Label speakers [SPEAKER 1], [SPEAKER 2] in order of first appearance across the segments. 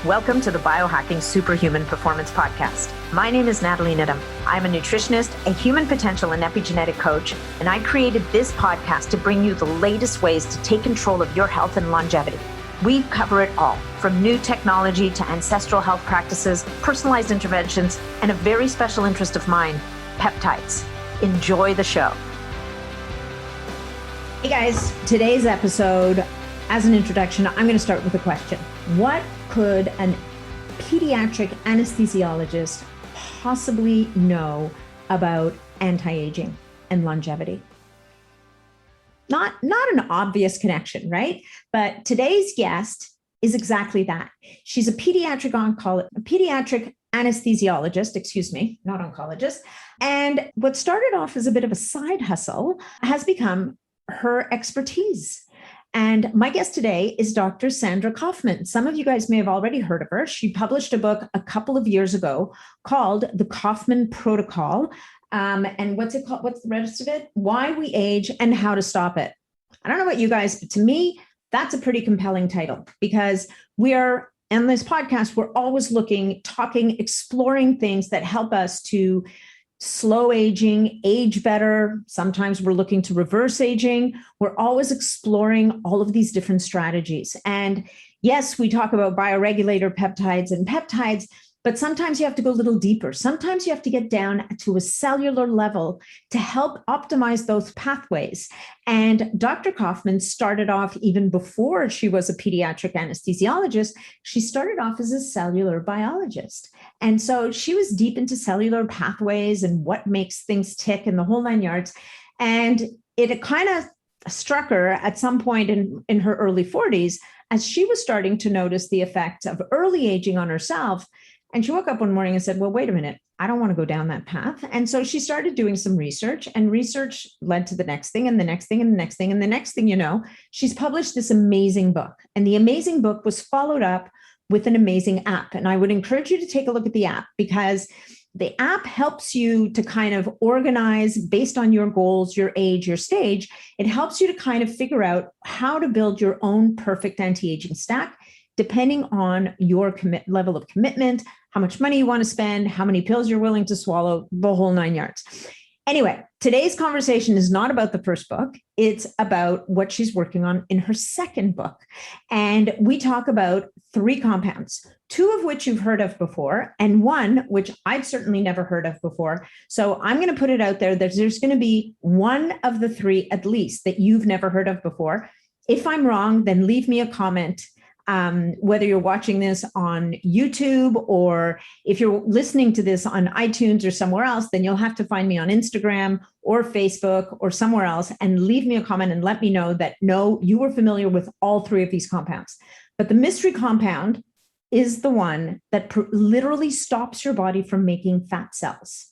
[SPEAKER 1] Welcome to the Biohacking Superhuman Performance Podcast. My name is Nathalie. I'm a nutritionist, a human potential and epigenetic coach, and I created this podcast to bring you the latest ways to take control of your health and longevity. We cover it all, from new technology to ancestral health practices, personalized interventions, and a very special interest of mine, peptides. Enjoy the show. Hey guys, today's episode, as an introduction, I'm going to start with a question. What could an pediatric anesthesiologist possibly know about anti-aging and longevity? Not an obvious connection, right? But today's guest is exactly that. She's a pediatric anesthesiologist, not oncologist. And what started off as a bit of a side hustle has become her expertise. And my guest today is Dr. Sandra Kaufmann. Some of you guys may have already heard of her. She published a book a couple of years ago called The Kaufman Protocol. And what's it called? What's the rest of it? Why We Age and How to Stop It. I don't know about you guys, but to me, that's a pretty compelling title, because we are, in this podcast, we're always looking, talking, exploring things that help us to slow aging, age better. Sometimes we're looking to reverse aging. We're always exploring all of these different strategies. And yes, we talk about bioregulator peptides and peptides, but sometimes you have to go a little deeper. Sometimes you have to get down to a cellular level to help optimize those pathways. And Dr. Kaufmann started off, even before she was a pediatric anesthesiologist, she started off as a cellular biologist. And so she was deep into cellular pathways and what makes things tick and the whole nine yards. And it kind of struck her at some point in her early 40s as she was starting to notice the effects of early aging on herself. And she woke up one morning and said, well, wait a minute, I don't want to go down that path. And so she started doing some research, and research led to the next thing and the next thing and the next thing. And the next thing you know, she's published this amazing book. And the amazing book was followed up with an amazing app. And I would encourage you to take a look at the app, because the app helps you to kind of organize based on your goals, your age, your stage. It helps you to kind of figure out how to build your own perfect anti-aging stack, depending on your level of commitment, how much money you want to spend, how many pills you're willing to swallow, the whole nine yards. Anyway, today's conversation is not about the first book. It's about what she's working on in her second book. And we talk about 3 compounds, 2 of which you've heard of before, and 1 which I've certainly never heard of before. So I'm going to put it out there that there's going to be 1 of the 3 at least that you've never heard of before. If I'm wrong, then leave me a comment. Whether you're watching this on YouTube or if you're listening to this on iTunes or somewhere else, then you'll have to find me on Instagram or Facebook or somewhere else and leave me a comment and let me know that, no, you were familiar with all 3 of these compounds. But the mystery compound is the one that literally stops your body from making fat cells.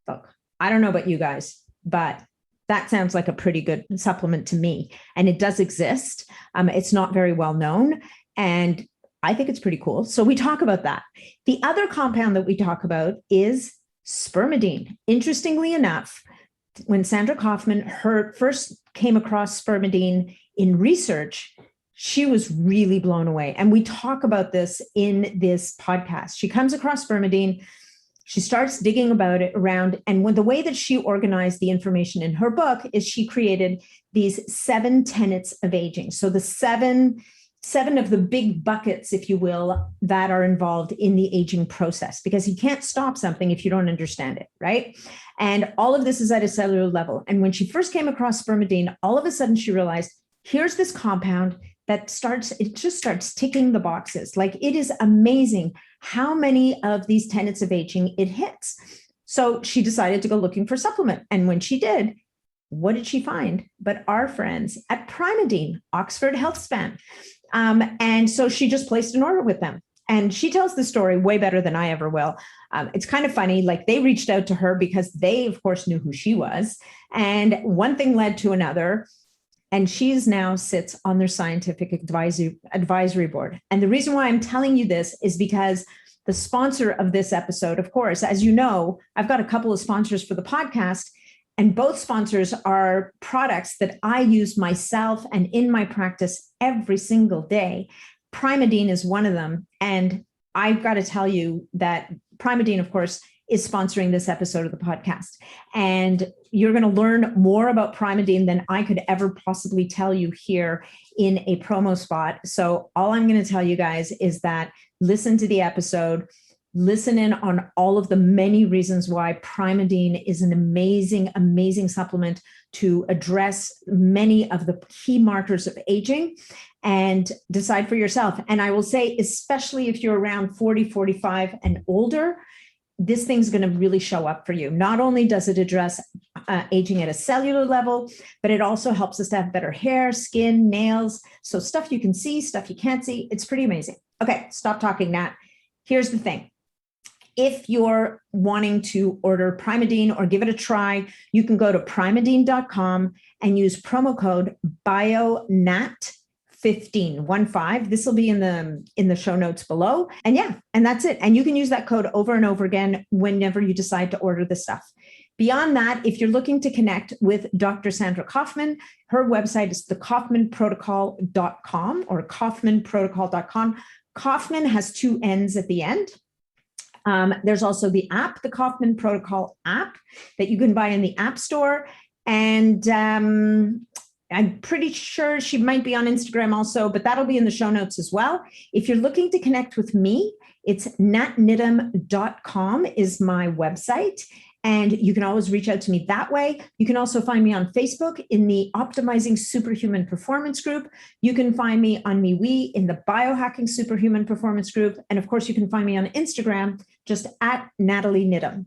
[SPEAKER 1] Look, I don't know about you guys, but that sounds like a pretty good supplement to me. And it does exist. It's not very well known. And I think it's pretty cool. So we talk about that. The other compound that we talk about is spermidine. Interestingly enough, when Sandra Kaufmann first came across spermidine in research, she was really blown away. And we talk about this in this podcast. She comes across spermidine. She starts digging about it around. And the way that she organized the information in her book is she created these 7 tenets of aging. So the seven of the big buckets, if you will, that are involved in the aging process, because you can't stop something if you don't understand it, right? And all of this is at a cellular level. And when she first came across spermidine, all of a sudden she realized, here's this compound that just starts ticking the boxes. Like, it is amazing how many of these tenets of aging it hits. So she decided to go looking for supplement. And when she did, what did she find? But our friends at Primadine, Oxford HealthSpan. And so she just placed an order with them. And she tells the story way better than I ever will. It's kind of funny, like they reached out to her because they, of course, knew who she was. And one thing led to another. And she now sits on their scientific advisory board. And the reason why I'm telling you this is because the sponsor of this episode, of course, as you know, I've got a couple of sponsors for the podcast. And both sponsors are products that I use myself and in my practice every single day. Primadine is one of them. And I've got to tell you that Primadine, of course, is sponsoring this episode of the podcast. And you're going to learn more about Primadine than I could ever possibly tell you here in a promo spot. So all I'm going to tell you guys is that listen to the episode, listen in on all of the many reasons why Primadine is an amazing, amazing supplement to address many of the key markers of aging, and decide for yourself. And I will say, especially if you're around 40, 45 and older, this thing's going to really show up for you. Not only does it address aging at a cellular level, but it also helps us to have better hair, skin, nails. So stuff you can see, stuff you can't see. It's pretty amazing. Okay, stop talking, Nat. Here's the thing. If you're wanting to order Primadine or give it a try, you can go to primadine.com and use promo code BIONAT15. This will be in the show notes below. And yeah, and that's it. And you can use that code over and over again whenever you decide to order the stuff. Beyond that, if you're looking to connect with Dr. Sandra Kaufman, her website is the Kaufmanprotocol.com or Kaufmanprotocol.com. Kaufman has two N's at the end. There's also the app, the Kaufman Protocol app, that you can buy in the App Store. And I'm pretty sure she might be on Instagram also, but that'll be in the show notes as well. If you're looking to connect with me, it's natnidham.com is my website. And you can always reach out to me that way. You can also find me on Facebook in the Optimizing Superhuman Performance group. You can find me on MeWe in the Biohacking Superhuman Performance group. And of course, you can find me on Instagram, just at Nathalie Nidham.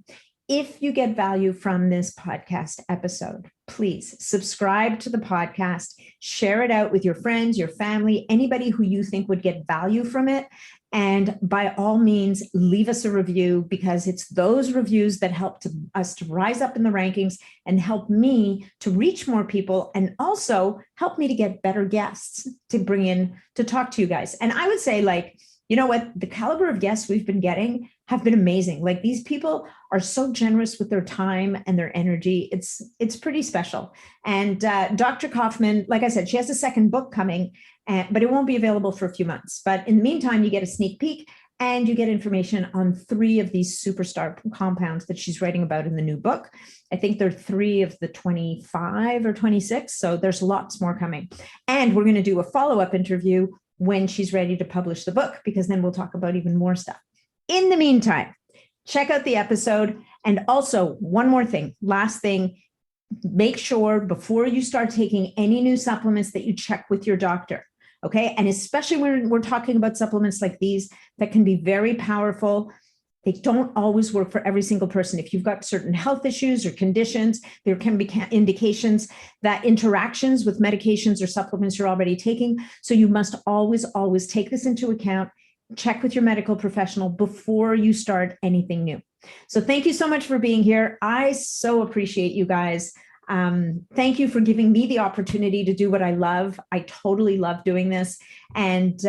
[SPEAKER 1] If you get value from this podcast episode, please subscribe to the podcast, share it out with your friends, your family, anybody who you think would get value from it. And by all means, leave us a review, because it's those reviews that help us to rise up in the rankings and help me to reach more people, and also help me to get better guests to bring in to talk to you guys. And I would say, like, you know what? The caliber of guests we've been getting have been amazing. Like, these people are so generous with their time and their energy. It's pretty special. And Dr. Kaufman, like I said, she has a second book coming, but it won't be available for a few months. But in the meantime, you get a sneak peek and you get information on 3 of these superstar compounds that she's writing about in the new book. I think there are 3 of the 25 or 26. So there's lots more coming. And we're going to do a follow-up interview when she's ready to publish the book, because then we'll talk about even more stuff. In the meantime, check out the episode. And also, one more thing, last thing, make sure before you start taking any new supplements that you check with your doctor. Okay. And especially when we're talking about supplements like these that can be very powerful, they don't always work for every single person. If you've got certain health issues or conditions, there can be indications that interactions with medications or supplements you're already taking. So you must always, always take this into account. Check with your medical professional before you start anything new. So thank you so much for being here. I so appreciate you guys. Thank you for giving me the opportunity to do what I love. I totally love doing this, and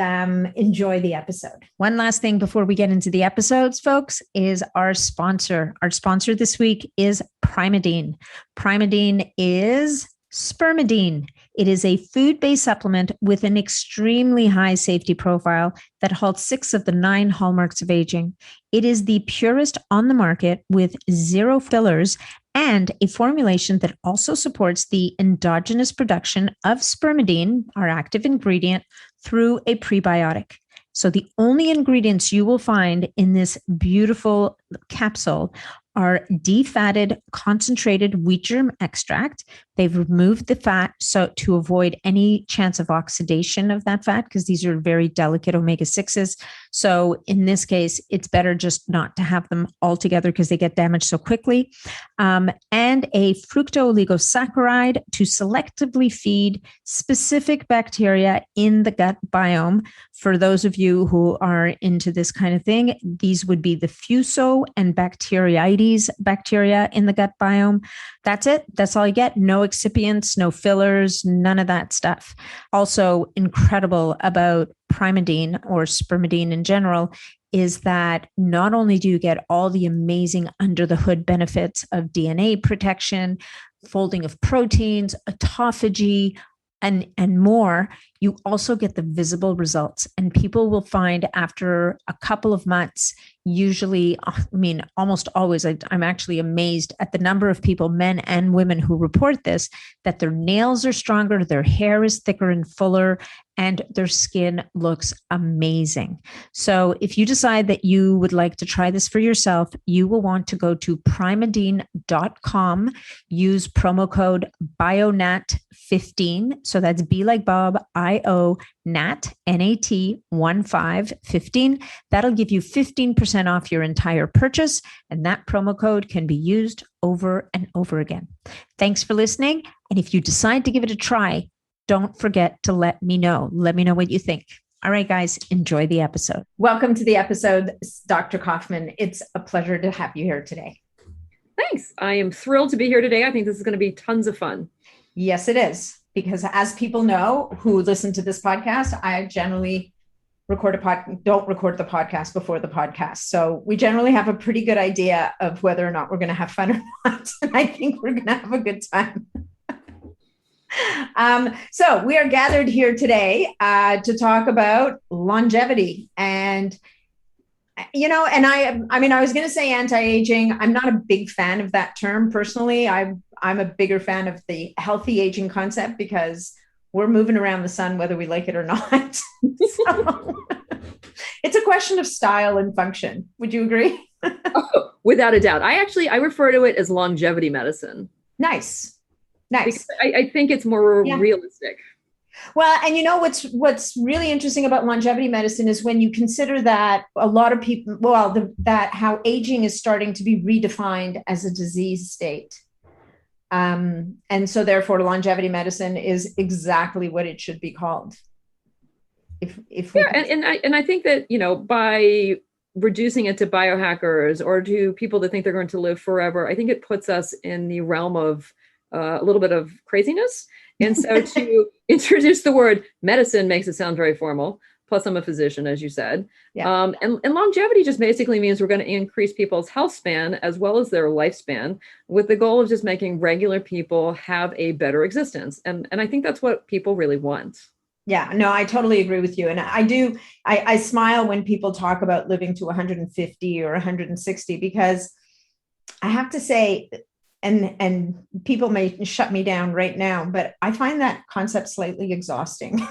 [SPEAKER 1] enjoy the episode. One last thing before we get into the episodes, folks, is our sponsor. Our sponsor this week is Primadine. Primadine is spermidine. It is a food-based supplement with an extremely high safety profile that halts 6 of the 9 hallmarks of aging. It is the purest on the market with 0 fillers and a formulation that also supports the endogenous production of spermidine, our active ingredient, through a prebiotic. So the only ingredients you will find in this beautiful capsule are defatted concentrated wheat germ extract. They've removed the fat so to avoid any chance of oxidation of that fat, because these are very delicate omega-6s. So in this case, it's better just not to have them all together because they get damaged so quickly. And a fructooligosaccharide to selectively feed specific bacteria in the gut biome. For those of you who are into this kind of thing, these would be the Fuso and Bacteroides bacteria in the gut biome. That's it. That's all you get. No excipients, no fillers, none of that stuff. Also incredible about Primadine, or spermidine in general, is that not only do you get all the amazing under the hood benefits of DNA protection, folding of proteins, autophagy, and more, you also get the visible results. And people will find after a couple of months, usually, I mean, almost always, I'm actually amazed at the number of people, men and women, who report this, that their nails are stronger, their hair is thicker and fuller, and their skin looks amazing. So if you decide that you would like to try this for yourself, you will want to go to primeadine.com, use promo code BIONAT15. So that's B like Bob, I-O, NAT, N-A-T, 1515. That'll give you 15% off your entire purchase. And that promo code can be used over and over again. Thanks for listening. And if you decide to give it a try, don't forget to let me know. Let me know what you think. All right, guys, enjoy the episode. Welcome to the episode, Dr. Kaufman. It's a pleasure to have you here today.
[SPEAKER 2] Thanks. I am thrilled to be here today. I think this is going to be tons of fun.
[SPEAKER 1] Yes, it is. Because as people know who listen to this podcast, I generally don't record the podcast before the podcast. So we generally have a pretty good idea of whether or not we're going to have fun or not. And I think we're going to have a good time. So we are gathered here today to talk about longevity. And, you know, and I mean, I was going to say anti-aging. I'm not a big fan of that term personally. I'm a bigger fan of the healthy aging concept because we're moving around the sun, whether we like it or not. So it's a question of style and function. Would you agree?
[SPEAKER 2] Oh, without a doubt. I refer to it as longevity medicine.
[SPEAKER 1] Nice.
[SPEAKER 2] Because I think it's more realistic.
[SPEAKER 1] Well, and you know, what's really interesting about longevity medicine is when you consider that a lot of people, that how aging is starting to be redefined as a disease state. And so therefore longevity medicine is exactly what it should be called.
[SPEAKER 2] And I think that, you know, by reducing it to biohackers or to people that think they're going to live forever, I think it puts us in the realm of a little bit of craziness. And so to introduce the word medicine makes it sound very formal. Plus I'm a physician, as you said. Yeah. And longevity just basically means we're going to increase people's health span as well as their lifespan with the goal of just making regular people have a better existence. And I think that's what people really want.
[SPEAKER 1] Yeah, no, I totally agree with you. And I smile when people talk about living to 150 or 160, because I have to say, and people may shut me down right now, but I find that concept slightly exhausting.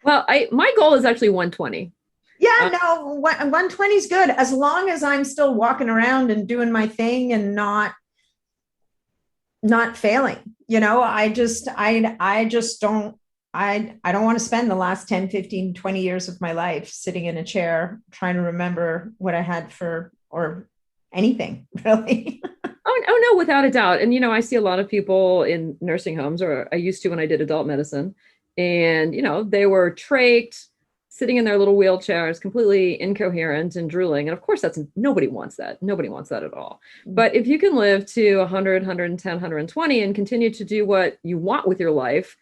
[SPEAKER 2] Well, my goal is actually 120.
[SPEAKER 1] Yeah, no, 120 is good. As long as I'm still walking around and doing my thing and not failing, you know, I don't want to spend the last 10, 15, 20 years of my life sitting in a chair trying to remember what I had or anything really.
[SPEAKER 2] Oh, no, without a doubt. And, you know, I see a lot of people in nursing homes, or I used to when I did adult medicine, and, you know, they were trached, sitting in their little wheelchairs, completely incoherent and drooling. And of course, nobody wants that. Nobody wants that at all. But if you can live to 100, 110, 120 and continue to do what you want with your life,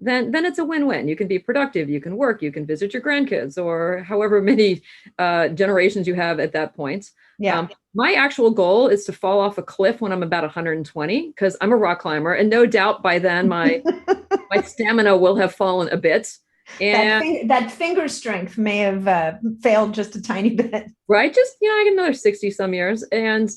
[SPEAKER 2] then it's a win-win. You can be productive, you can work, you can visit your grandkids, or however many generations you have at that point.
[SPEAKER 1] Yeah.
[SPEAKER 2] My actual goal is to fall off a cliff when I'm about 120, because I'm a rock climber, and no doubt by then my stamina will have fallen a bit. And
[SPEAKER 1] that finger strength may have failed just a tiny bit.
[SPEAKER 2] Right. Just, you know, I get another 60 some years, and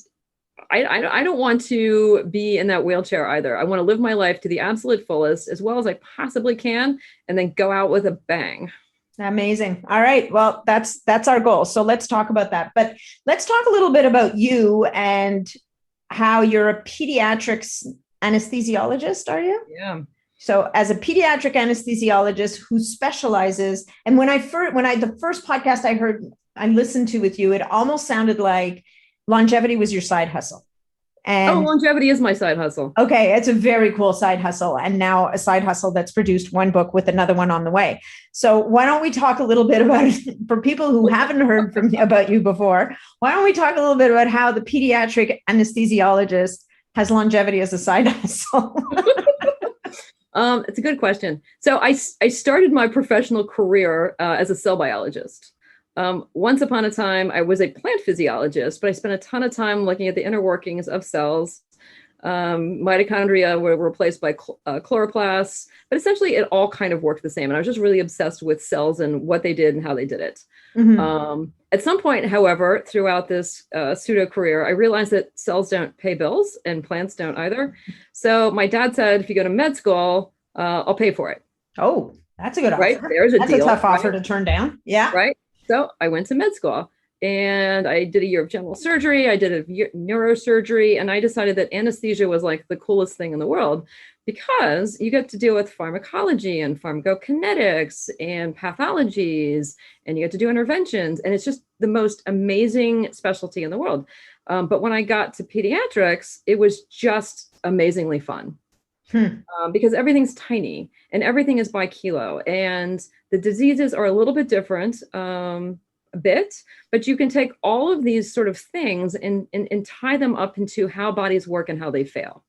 [SPEAKER 2] I don't want to be in that wheelchair either. I want to live my life to the absolute fullest as well as I possibly can, and then go out with a bang.
[SPEAKER 1] Amazing. All right. Well, that's our goal. So let's talk about that. But let's talk a little bit about you and how you're a pediatric anesthesiologist, are you?
[SPEAKER 2] Yeah.
[SPEAKER 1] So as a pediatric anesthesiologist who specializes, and the first podcast I listened to with you, it almost sounded like longevity was your side hustle. And
[SPEAKER 2] longevity is my side hustle. Okay.
[SPEAKER 1] It's a very cool side hustle. And now a side hustle that's produced one book with another one on the way. So why don't we talk a little bit about, for people who haven't heard about you before, why don't we talk a little bit about how the pediatric anesthesiologist has longevity as a side hustle?
[SPEAKER 2] It's a good question. So I started my professional career as a cell biologist. Once upon a time, I was a plant physiologist, but I spent a ton of time looking at the inner workings of cells. Mitochondria were replaced by chloroplasts, but essentially it all kind of worked the same. And I was just really obsessed with cells and what they did and how they did it. At some point, however, throughout this pseudo career, I realized that cells don't pay bills and plants don't either. So my dad said, if you go to med school, I'll pay for it.
[SPEAKER 1] Oh, that's a good offer.
[SPEAKER 2] Right? There's a
[SPEAKER 1] That's
[SPEAKER 2] deal,
[SPEAKER 1] a tough offer
[SPEAKER 2] right?
[SPEAKER 1] to turn down. Yeah.
[SPEAKER 2] Right. So I went to med school and I did a year of general surgery. I did a neurosurgery, and I decided that anesthesia was like the coolest thing in the world because you get to deal with pharmacology and pharmacokinetics and pathologies, and you get to do interventions. And it's just the most amazing specialty in the world. But when I got to pediatrics, it was just amazingly fun. Because everything's tiny and everything is by kilo, and the diseases are a little bit different, a bit, but you can take all of these sort of things and tie them up into how bodies work and how they fail,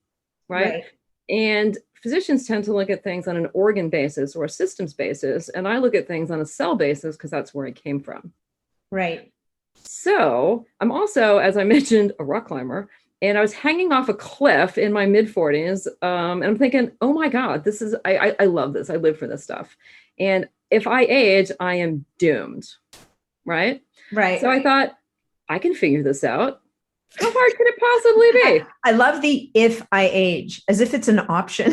[SPEAKER 2] right? And physicians tend to look at things on an organ basis or a systems basis, and I look at things on a cell basis because that's where I came from. Right. So I'm also, as I mentioned, a rock climber. And I was hanging off a cliff in my mid-40s, and I'm thinking, oh my God, this is, I love this. I live for this stuff. And if I age, I am doomed, right? Right. So I thought, I can figure this out. How hard could it possibly be?
[SPEAKER 1] I love the if I age, as if it's an option.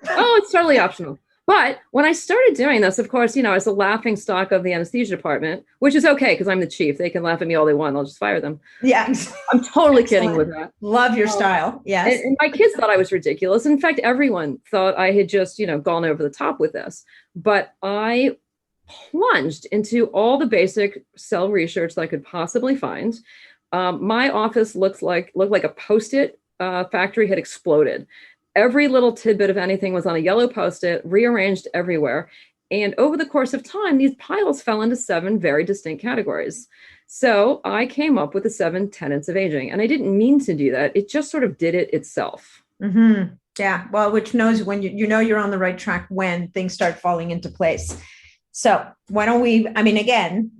[SPEAKER 2] Oh, it's totally optional. But when I started doing this, of course, it's the laughing stock of the anesthesia department, which is okay because I'm the chief. They can laugh at me all they want. I'll just fire them.
[SPEAKER 1] Yeah.
[SPEAKER 2] I'm totally kidding with that.
[SPEAKER 1] Love your style. Yes.
[SPEAKER 2] And my kids thought I was ridiculous. In fact, everyone thought I had just, gone over the top with this. But I plunged into all the basic cell research that I could possibly find. My office looked like a Post-it factory had exploded. Every little tidbit of anything was on a yellow Post-it, rearranged everywhere. And over the course of time, these piles fell into 7 very distinct categories. So I came up with the 7 tenets of aging. And I didn't mean to do that. It just sort of did it itself.
[SPEAKER 1] Mm-hmm. Yeah. Well, which knows when you're on the right track when things start falling into place. So why don't we, again,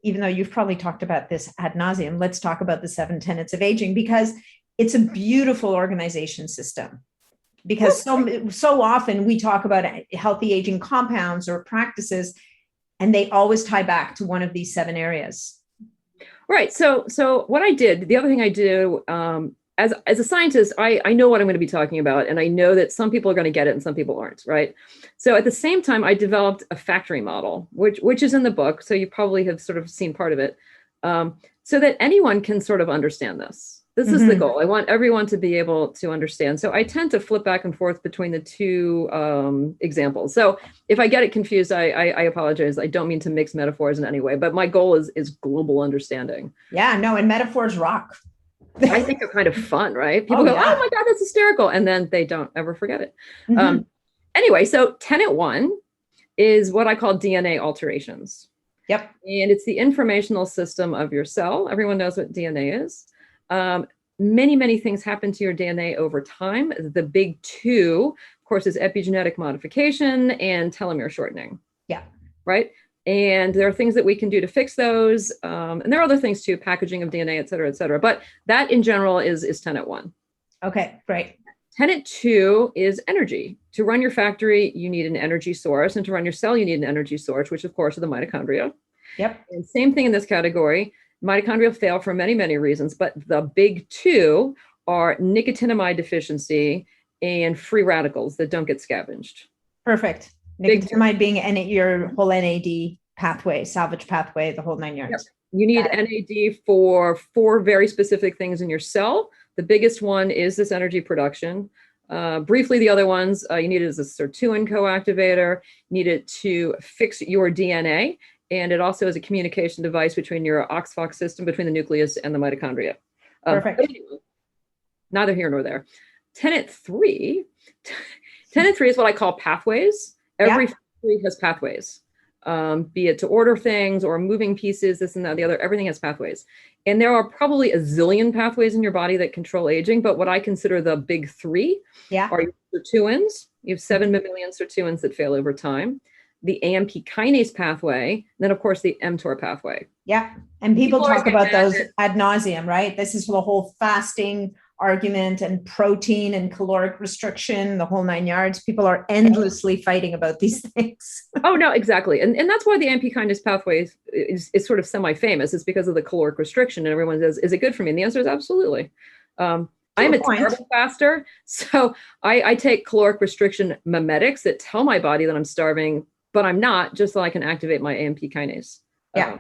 [SPEAKER 1] even though you've probably talked about this ad nauseum, let's talk about the 7 tenets of aging, because it's a beautiful organization system. Because so often we talk about healthy aging compounds or practices, and they always tie back to one of these 7 areas.
[SPEAKER 2] Right. So what I did, the other thing I do, as a scientist, I know what I'm going to be talking about, and I know that some people are going to get it and some people aren't, right? So at the same time, I developed a factory model, which is in the book. So you probably have sort of seen part of it, so that anyone can sort of understand this. This is the goal. I want everyone to be able to understand. So I tend to flip back and forth between the 2 examples. So if I get it confused, I apologize. I don't mean to mix metaphors in any way, but my goal is global understanding.
[SPEAKER 1] Yeah, no, and metaphors rock.
[SPEAKER 2] I think they're kind of fun, right? People go, oh my God, that's hysterical. And then they don't ever forget it. Anyway, so tenet 1 is what I call DNA alterations. Yep. And it's the informational system of your cell. Everyone knows what DNA is. Many, many things happen to your DNA over time. The big 2, of course, is epigenetic modification and telomere shortening. Yeah. Right. And there are things that we can do to fix those. And there are other things too, packaging of DNA, et cetera, et cetera. But that in general is tenet 1. Okay, great. Tenet 2 is energy. To run your factory, you need an energy source. And to run your cell, you need an energy source, which of course are the mitochondria. Yep. And same thing in this category. Mitochondria fail for many, many reasons, but the big 2 are nicotinamide deficiency and free radicals that don't get scavenged. Perfect. Nicotinamide being your whole NAD pathway, salvage pathway, the whole 9 yards. Yep. You need NAD for 4 very specific things in your cell. The biggest one is this energy production. Briefly, the other ones, you need it as a sirtuin coactivator, need it to fix your DNA. And it also is a communication device between your OXPHOX system, between the nucleus and the mitochondria. Perfect. Anyway, neither here nor there. Tenet 3 is what I call pathways. Every factory has pathways, be it to order things or moving pieces, this and that, the other, everything has pathways. And there are probably a zillion pathways in your body that control aging, but what I consider the big 3 are your sirtuins. You have 7 mammalian sirtuins that fail over time. The AMP kinase pathway, then of course the mTOR pathway. Yeah. And people talk about those ad nauseum, right? This is the whole fasting
[SPEAKER 1] argument, and protein and caloric restriction, the whole nine yards. People are endlessly fighting about these things.
[SPEAKER 2] Oh, no, exactly. And that's why the AMP kinase pathway is sort of semi-famous. It's because of the caloric restriction. And everyone says, is it good for me? And the answer is absolutely. I'm a terrible faster. So I take caloric restriction mimetics that tell my body that I'm starving, but I'm not, just so I can activate my AMP kinase.
[SPEAKER 1] Yeah.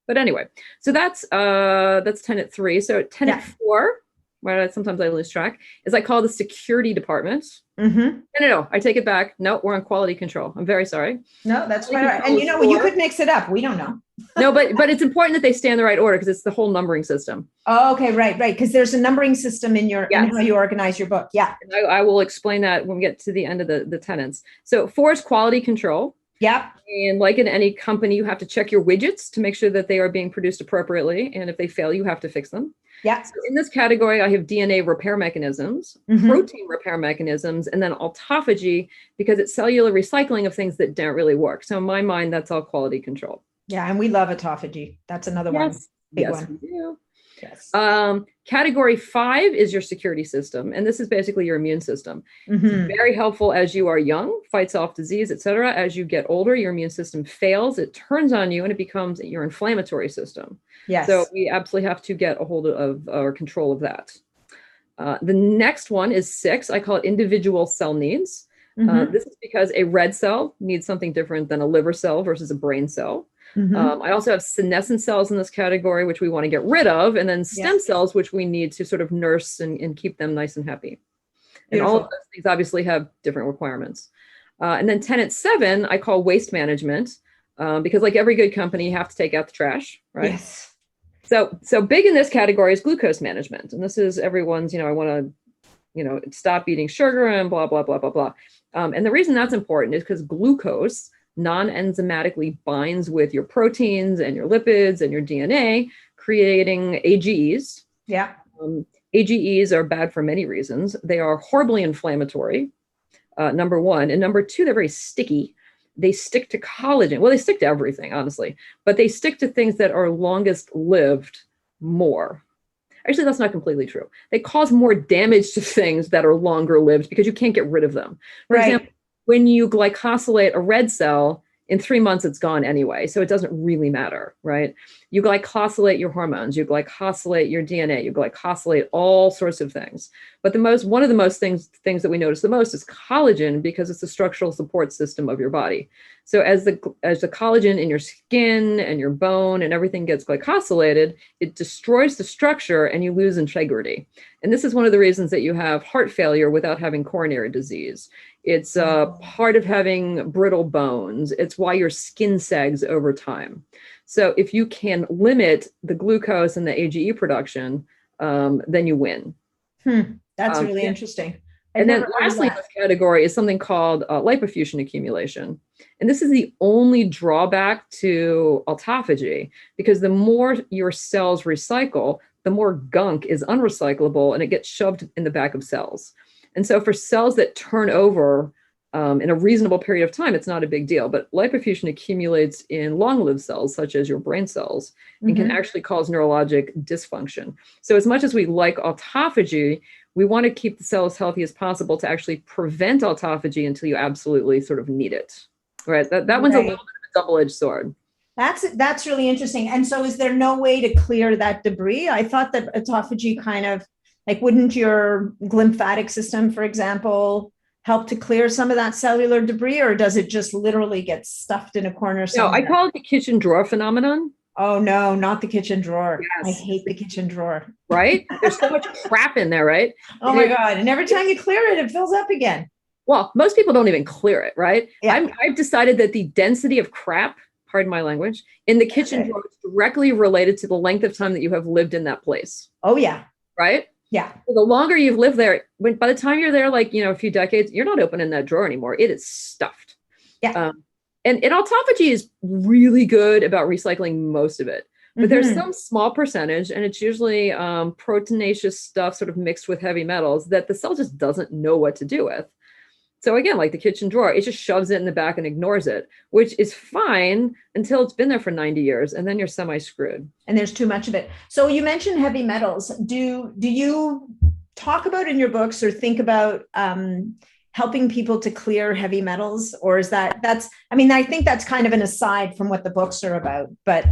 [SPEAKER 2] But anyway, so that's tenet 3. So tenet 4, where sometimes I lose track, is I call the security department.
[SPEAKER 1] Mm-hmm.
[SPEAKER 2] No, I take it back. No, we're on quality control. I'm very sorry.
[SPEAKER 1] No, that's right. And you could mix it up. We don't know.
[SPEAKER 2] No, but it's important that they stay in the right order because it's the whole numbering system.
[SPEAKER 1] Oh, okay, right. Because there's a numbering system in in how you organize your book. Yeah.
[SPEAKER 2] And I will explain that when we get to the end of the tenets. So 4 is quality control.
[SPEAKER 1] Yeah.
[SPEAKER 2] And like in any company, you have to check your widgets to make sure that they are being produced appropriately. And if they fail, you have to fix them.
[SPEAKER 1] Yeah.
[SPEAKER 2] So in this category, I have DNA repair mechanisms, protein repair mechanisms, and then autophagy, because it's cellular recycling of things that don't really work. So in my mind, that's all quality control.
[SPEAKER 1] Yeah. And we love autophagy. That's another one. Big one. We do. Yes.
[SPEAKER 2] Category 5 is your security system. And this is basically your immune system. It's very helpful as you are young, fights off disease, etc. As you get older, your immune system fails, it turns on you, and it becomes your inflammatory system.
[SPEAKER 1] Yes.
[SPEAKER 2] So we absolutely have to get a hold of or control of that. The next one is 6. I call it individual cell needs. This is because a red cell needs something different than a liver cell versus a brain cell. I also have senescent cells in this category, which we want to get rid of, and then stem cells, which we need to sort of nurse and keep them nice and happy. And all of those things obviously have different requirements. And then tenet 7, I call waste management, because like every good company, you have to take out the trash, right?
[SPEAKER 1] Yes.
[SPEAKER 2] So big in this category is glucose management. And this is everyone's, I want to, stop eating sugar and blah, blah, blah, blah, blah. And the reason that's important is because glucose non-enzymatically binds with your proteins and your lipids and your DNA, creating AGEs.
[SPEAKER 1] Yeah.
[SPEAKER 2] AGEs are bad for many reasons. They are horribly inflammatory, number 1. And number 2, they're very sticky. They stick to collagen. Well, they stick to everything, honestly, but they stick to things that are longest lived more. Actually, that's not completely true. They cause more damage to things that are longer lived because you can't get rid of them. For example, when you glycosylate a red cell, in 3 months, it's gone anyway. So it doesn't really matter, right? You glycosylate your hormones, you glycosylate your DNA, you glycosylate all sorts of things. But one of the most things that we notice the most is collagen, because it's the structural support system of your body. So as the collagen in your skin and your bone and everything gets glycosylated, it destroys the structure and you lose integrity. And this is one of the reasons that you have heart failure without having coronary disease. It's part of having brittle bones. It's why your skin sags over time. So if you can limit the glucose and the AGE production, then you win.
[SPEAKER 1] That's really interesting.
[SPEAKER 2] And then lastly in this category is something called lipofuscin accumulation. And this is the only drawback to autophagy, because the more your cells recycle, the more gunk is unrecyclable and it gets shoved in the back of cells. And so for cells that turn over in a reasonable period of time, it's not a big deal. But lipofuscin accumulates in long-lived cells, such as your brain cells, and can actually cause neurologic dysfunction. So as much as we like autophagy, we want to keep the cell as healthy as possible to actually prevent autophagy until you absolutely sort of need it. Right? That one's a little bit of a double-edged sword.
[SPEAKER 1] That's really interesting. And so is there no way to clear that debris? I thought that autophagy kind of, like, wouldn't your lymphatic system, for example, help to clear some of that cellular debris, or does it just literally get stuffed in a corner somewhere?
[SPEAKER 2] No, I call it the kitchen drawer phenomenon.
[SPEAKER 1] Oh, no, not the kitchen drawer.
[SPEAKER 2] Yes.
[SPEAKER 1] I hate the kitchen drawer.
[SPEAKER 2] Right? There's so much crap in there, right?
[SPEAKER 1] Oh, my God. And every time you clear it, it fills up again.
[SPEAKER 2] Well, most people don't even clear it, right?
[SPEAKER 1] Yeah.
[SPEAKER 2] I've decided that the density of crap, pardon my language, in the kitchen drawer is directly related to the length of time that you have lived in that place.
[SPEAKER 1] Oh, yeah.
[SPEAKER 2] Right?
[SPEAKER 1] Yeah.
[SPEAKER 2] So the longer you've lived there, by the time you're there, like, a few decades, you're not opening that drawer anymore. It is stuffed.
[SPEAKER 1] Yeah.
[SPEAKER 2] And autophagy is really good about recycling most of it. But there's some small percentage, and it's usually proteinaceous stuff sort of mixed with heavy metals that the cell just doesn't know what to do with. So again, like the kitchen drawer, it just shoves it in the back and ignores it, which is fine until it's been there for 90 years, and then you're semi-screwed.
[SPEAKER 1] And there's too much of it. So you mentioned heavy metals. Do you talk about in your books or think about helping people to clear heavy metals? Or is I think that's kind of an aside from what the books are about, but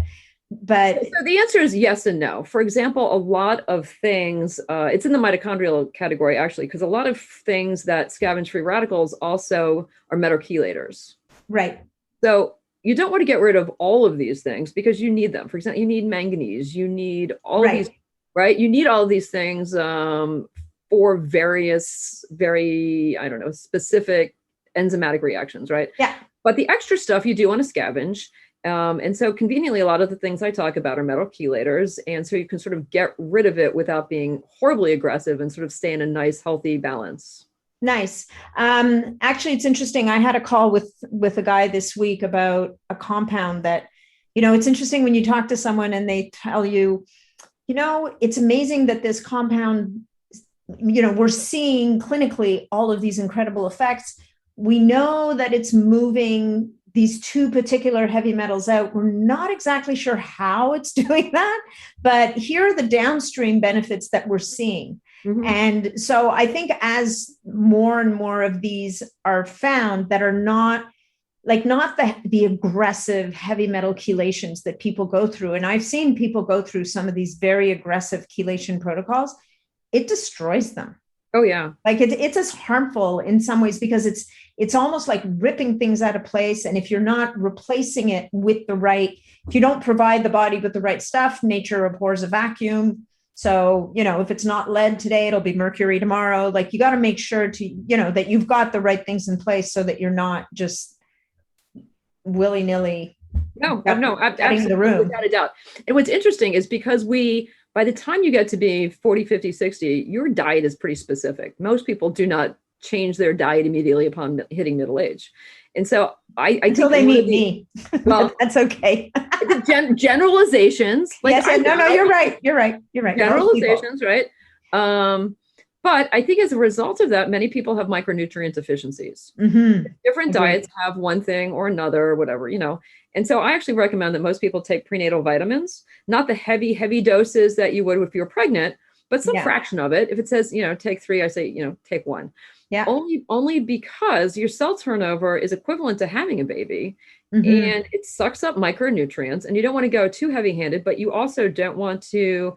[SPEAKER 2] so the answer is yes and no. For example, a lot of things, it's in the mitochondrial category, actually, because a lot of things that scavenge free radicals also are metachelators.
[SPEAKER 1] Right.
[SPEAKER 2] So you don't want to get rid of all of these things because you need them. For example, you need manganese, you need all of these, right? You need all of these things for various, very, specific enzymatic reactions, right?
[SPEAKER 1] Yeah.
[SPEAKER 2] But the extra stuff you do want to scavenge. And so conveniently, a lot of the things I talk about are metal chelators. And so you can sort of get rid of it without being horribly aggressive and sort of stay in a nice, healthy balance.
[SPEAKER 1] Nice. Actually, it's interesting. I had a call with a guy this week about a compound that, it's interesting when you talk to someone and they tell you, it's amazing that this compound, we're seeing clinically all of these incredible effects. We know that it's moving these two particular heavy metals out. We're not exactly sure how it's doing that, but here are the downstream benefits that we're seeing. Mm-hmm. And so I think as more and more of these are found that are not the aggressive heavy metal chelations that people go through. And I've seen people go through some of these very aggressive chelation protocols. It destroys them.
[SPEAKER 2] Oh, yeah.
[SPEAKER 1] Like it's as harmful in some ways because it's almost like ripping things out of place. And if you're not replacing it with if you don't provide the body with the right stuff, nature abhors a vacuum. So, if it's not lead today, it'll be mercury tomorrow. Like you got to make sure that you've got the right things in place so that you're not just willy-nilly.
[SPEAKER 2] No, absolutely.
[SPEAKER 1] The room.
[SPEAKER 2] Without a doubt. And what's interesting is because by the time you get to be 40, 50, 60, your diet is pretty specific. Most people do not change their diet immediately upon hitting middle age. And so
[SPEAKER 1] until they meet me. Well, that's okay.
[SPEAKER 2] Generalizations.
[SPEAKER 1] Yes, you're right. You're right.
[SPEAKER 2] Generalizations, right? But I think as a result of that, many people have micronutrient deficiencies.
[SPEAKER 1] Mm-hmm.
[SPEAKER 2] Different diets have one thing or another, or whatever, And so I actually recommend that most people take prenatal vitamins, not the heavy, heavy doses that you would if you're pregnant, but some fraction of it. If it says, take 3, I say, take 1.
[SPEAKER 1] Yeah.
[SPEAKER 2] Only because your cell turnover is equivalent to having a baby,
[SPEAKER 1] mm-hmm.
[SPEAKER 2] and it sucks up micronutrients, and you don't want to go too heavy-handed, but you also don't want to,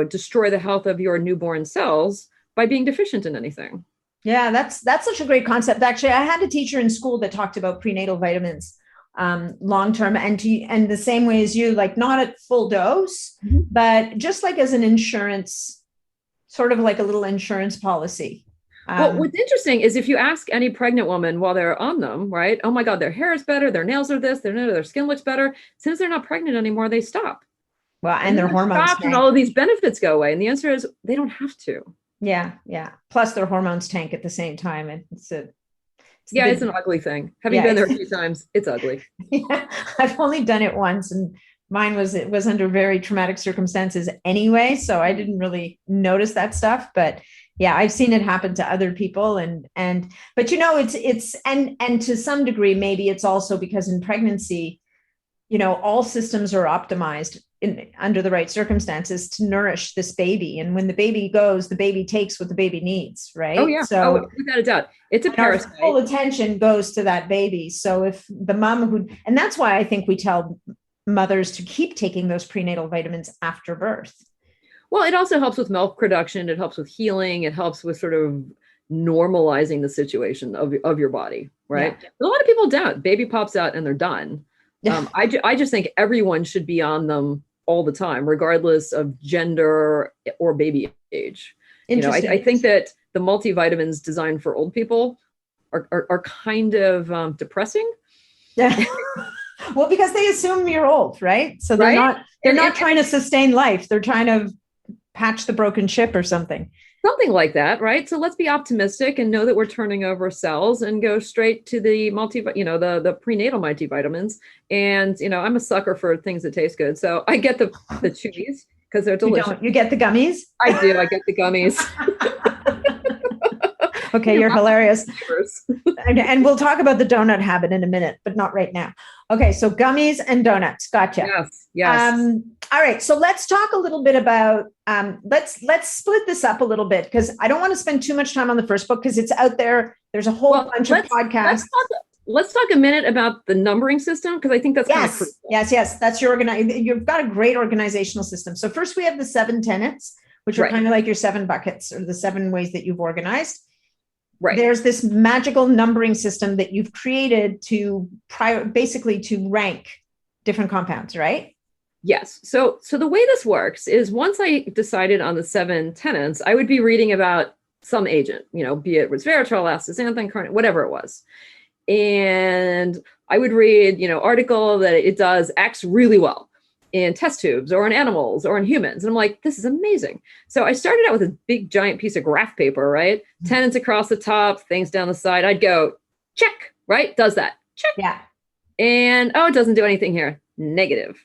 [SPEAKER 2] destroy the health of your newborn cells by being deficient in anything.
[SPEAKER 1] Yeah, that's such a great concept. Actually, I had a teacher in school that talked about prenatal vitamins long-term and the same way as you, like not at full dose, mm-hmm. but just like as an insurance, sort of like a little insurance policy.
[SPEAKER 2] Well, what's interesting is if you ask any pregnant woman while they're on them, right? Oh my God, their hair is better. Their nails are this, their skin looks better. Since they're not pregnant anymore, they stop.
[SPEAKER 1] Well, and their hormones
[SPEAKER 2] stop, and all of these benefits go away. And the answer is they don't have to.
[SPEAKER 1] Yeah. Plus their hormones tank at the same time. And it's an
[SPEAKER 2] ugly thing. Having been there a few times, it's ugly.
[SPEAKER 1] Yeah, I've only done it once, and it was under very traumatic circumstances anyway. So I didn't really notice that stuff, but yeah, I've seen it happen to other people. But it's to some degree, maybe it's also because in pregnancy, all systems are optimized under the right circumstances to nourish this baby. And when the baby goes, the baby takes what the baby needs, right?
[SPEAKER 2] Oh, yeah.
[SPEAKER 1] So
[SPEAKER 2] without a doubt. It's a parasite.
[SPEAKER 1] Our full attention goes to that baby. So if the mom and that's why I think we tell mothers to keep taking those prenatal vitamins after birth.
[SPEAKER 2] Well, it also helps with milk production. It helps with healing. It helps with sort of normalizing the situation of your body, right? Yeah. A lot of people don't. Baby pops out and they're done. Yeah. I just think everyone should be on them all the time, regardless of gender or baby age. I think that the multivitamins designed for old people are kind of depressing.
[SPEAKER 1] Yeah. Well, because they assume you're old, right? So they're not trying to sustain life. They're trying to patch the broken ship or something.
[SPEAKER 2] Something like that, right? So let's be optimistic and know that we're turning over cells and go straight to the the prenatal multivitamins. And I'm a sucker for things that taste good, so I get the chewies because they're delicious.
[SPEAKER 1] You get the gummies?
[SPEAKER 2] I do. I get the gummies.
[SPEAKER 1] Okay, you're hilarious. And we'll talk about the donut habit in a minute, but not right now. Okay, so gummies and donuts. Gotcha.
[SPEAKER 2] Yes. Yes.
[SPEAKER 1] All right, so let's talk a little bit about let's split this up a little bit, because I don't want to spend too much time on the first book because it's out there. There's a whole bunch of podcasts.
[SPEAKER 2] Let's talk a minute about the numbering system, because I think that's kind of crucial.
[SPEAKER 1] Yes. That's your you've got a great organizational system. So first we have the 7 tenets, which are kind of like your 7 buckets, or the 7 ways that you've organized. Right. There's this magical numbering system that you've created to basically to rank different compounds, right?
[SPEAKER 2] Yes. So the way this works is, once I decided on the 7 tenets, I would be reading about some agent, be it resveratrol, astaxanthin, whatever it was. And I would read, article that it does X really well in test tubes or in animals or in humans. And I'm like, this is amazing. So I started out with a big giant piece of graph paper, right? Tenets across the top, things down the side. I'd go, check, right? Does that, check.
[SPEAKER 1] Yeah.
[SPEAKER 2] And, it doesn't do anything here. Negative.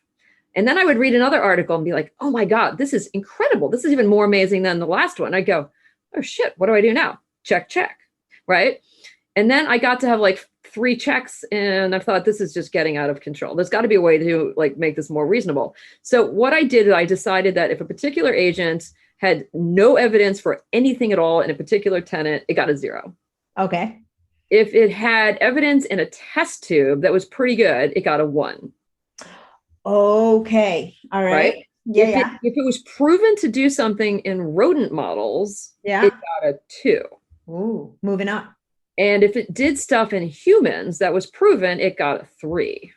[SPEAKER 2] And then I would read another article and be like, oh my God, this is incredible. This is even more amazing than the last one. I'd go, oh shit, what do I do now? Check, check, right? And then I got to have like 3 checks, and I thought, this is just getting out of control. There's got to be a way to make this more reasonable. So what I did is I decided that if a particular agent had no evidence for anything at all in a particular tenet, it got a 0.
[SPEAKER 1] Okay.
[SPEAKER 2] If it had evidence in a test tube that was pretty good, it got a 1.
[SPEAKER 1] Okay. All right.
[SPEAKER 2] If it was proven to do something in rodent models, it got a 2.
[SPEAKER 1] Ooh, moving up.
[SPEAKER 2] And if it did stuff in humans that was proven, it got a 3.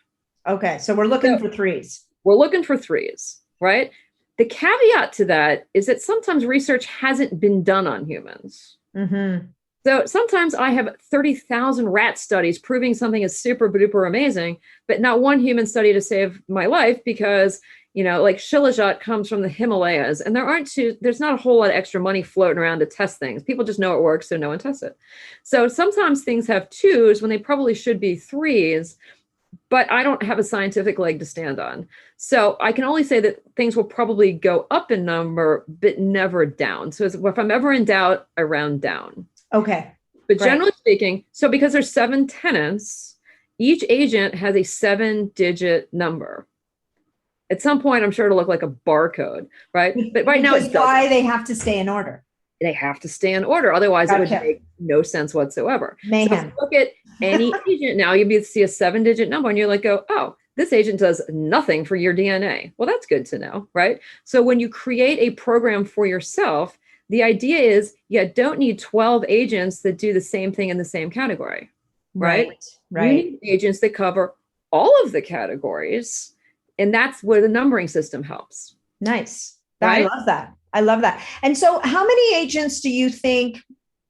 [SPEAKER 1] Okay, so we're looking for 3s.
[SPEAKER 2] We're looking for 3s, right? The caveat to that is that sometimes research hasn't been done on humans.
[SPEAKER 1] Mm-hmm.
[SPEAKER 2] So sometimes I have 30,000 rat studies proving something is super duper amazing, but not one human study to save my life, because like shilajit comes from the Himalayas, and there's not a whole lot of extra money floating around to test things. People just know it works, so no one tests it. So sometimes things have 2s when they probably should be 3s, but I don't have a scientific leg to stand on. So I can only say that things will probably go up in number, but never down. So if I'm ever in doubt, I round down.
[SPEAKER 1] Okay.
[SPEAKER 2] But generally speaking, so because there's 7 tenets, each agent has a 7-digit number. At some point, I'm sure it'll look like a barcode, right? But right now, it's
[SPEAKER 1] why they have to stay in order.
[SPEAKER 2] They have to stay in order. Otherwise, it would make no sense whatsoever.
[SPEAKER 1] Mayhem.
[SPEAKER 2] So if you look at any agent now, you'll see a 7-digit number, and you're like, oh, this agent does nothing for your DNA. Well, that's good to know, right? So when you create a program for yourself, the idea is you don't need 12 agents that do the same thing in the same category, right?
[SPEAKER 1] Right.
[SPEAKER 2] You need agents that cover all of the categories. And that's where the numbering system helps.
[SPEAKER 1] Nice. Right? I love that. And so how many agents do you think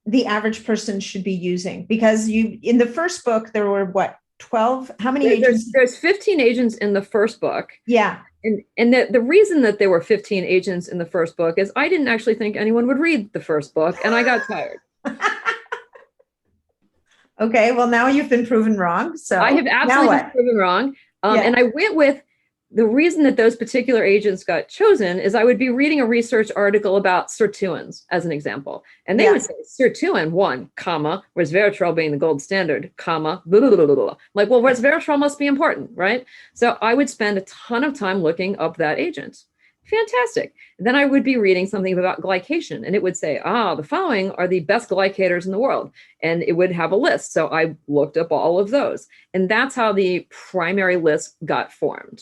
[SPEAKER 1] the average person should be using? Because in the first book, there were 12? How many agents?
[SPEAKER 2] There's 15 agents in the first book.
[SPEAKER 1] Yeah.
[SPEAKER 2] And the reason that there were 15 agents in the first book is I didn't actually think anyone would read the first book, and I got tired.
[SPEAKER 1] Okay. Well, now you've been proven wrong. So
[SPEAKER 2] I have absolutely been proven wrong. And I went with the reason that those particular agents got chosen is I would be reading a research article about sirtuins, as an example. And they would say, sirtuin, 1, comma, resveratrol being the gold standard, comma, blah, blah, blah, blah, blah. Like, well, resveratrol must be important, right? So I would spend a ton of time looking up that agent. Fantastic. And then I would be reading something about glycation, and it would say, the following are the best glycators in the world. And it would have a list. So I looked up all of those. And that's how the primary list got formed.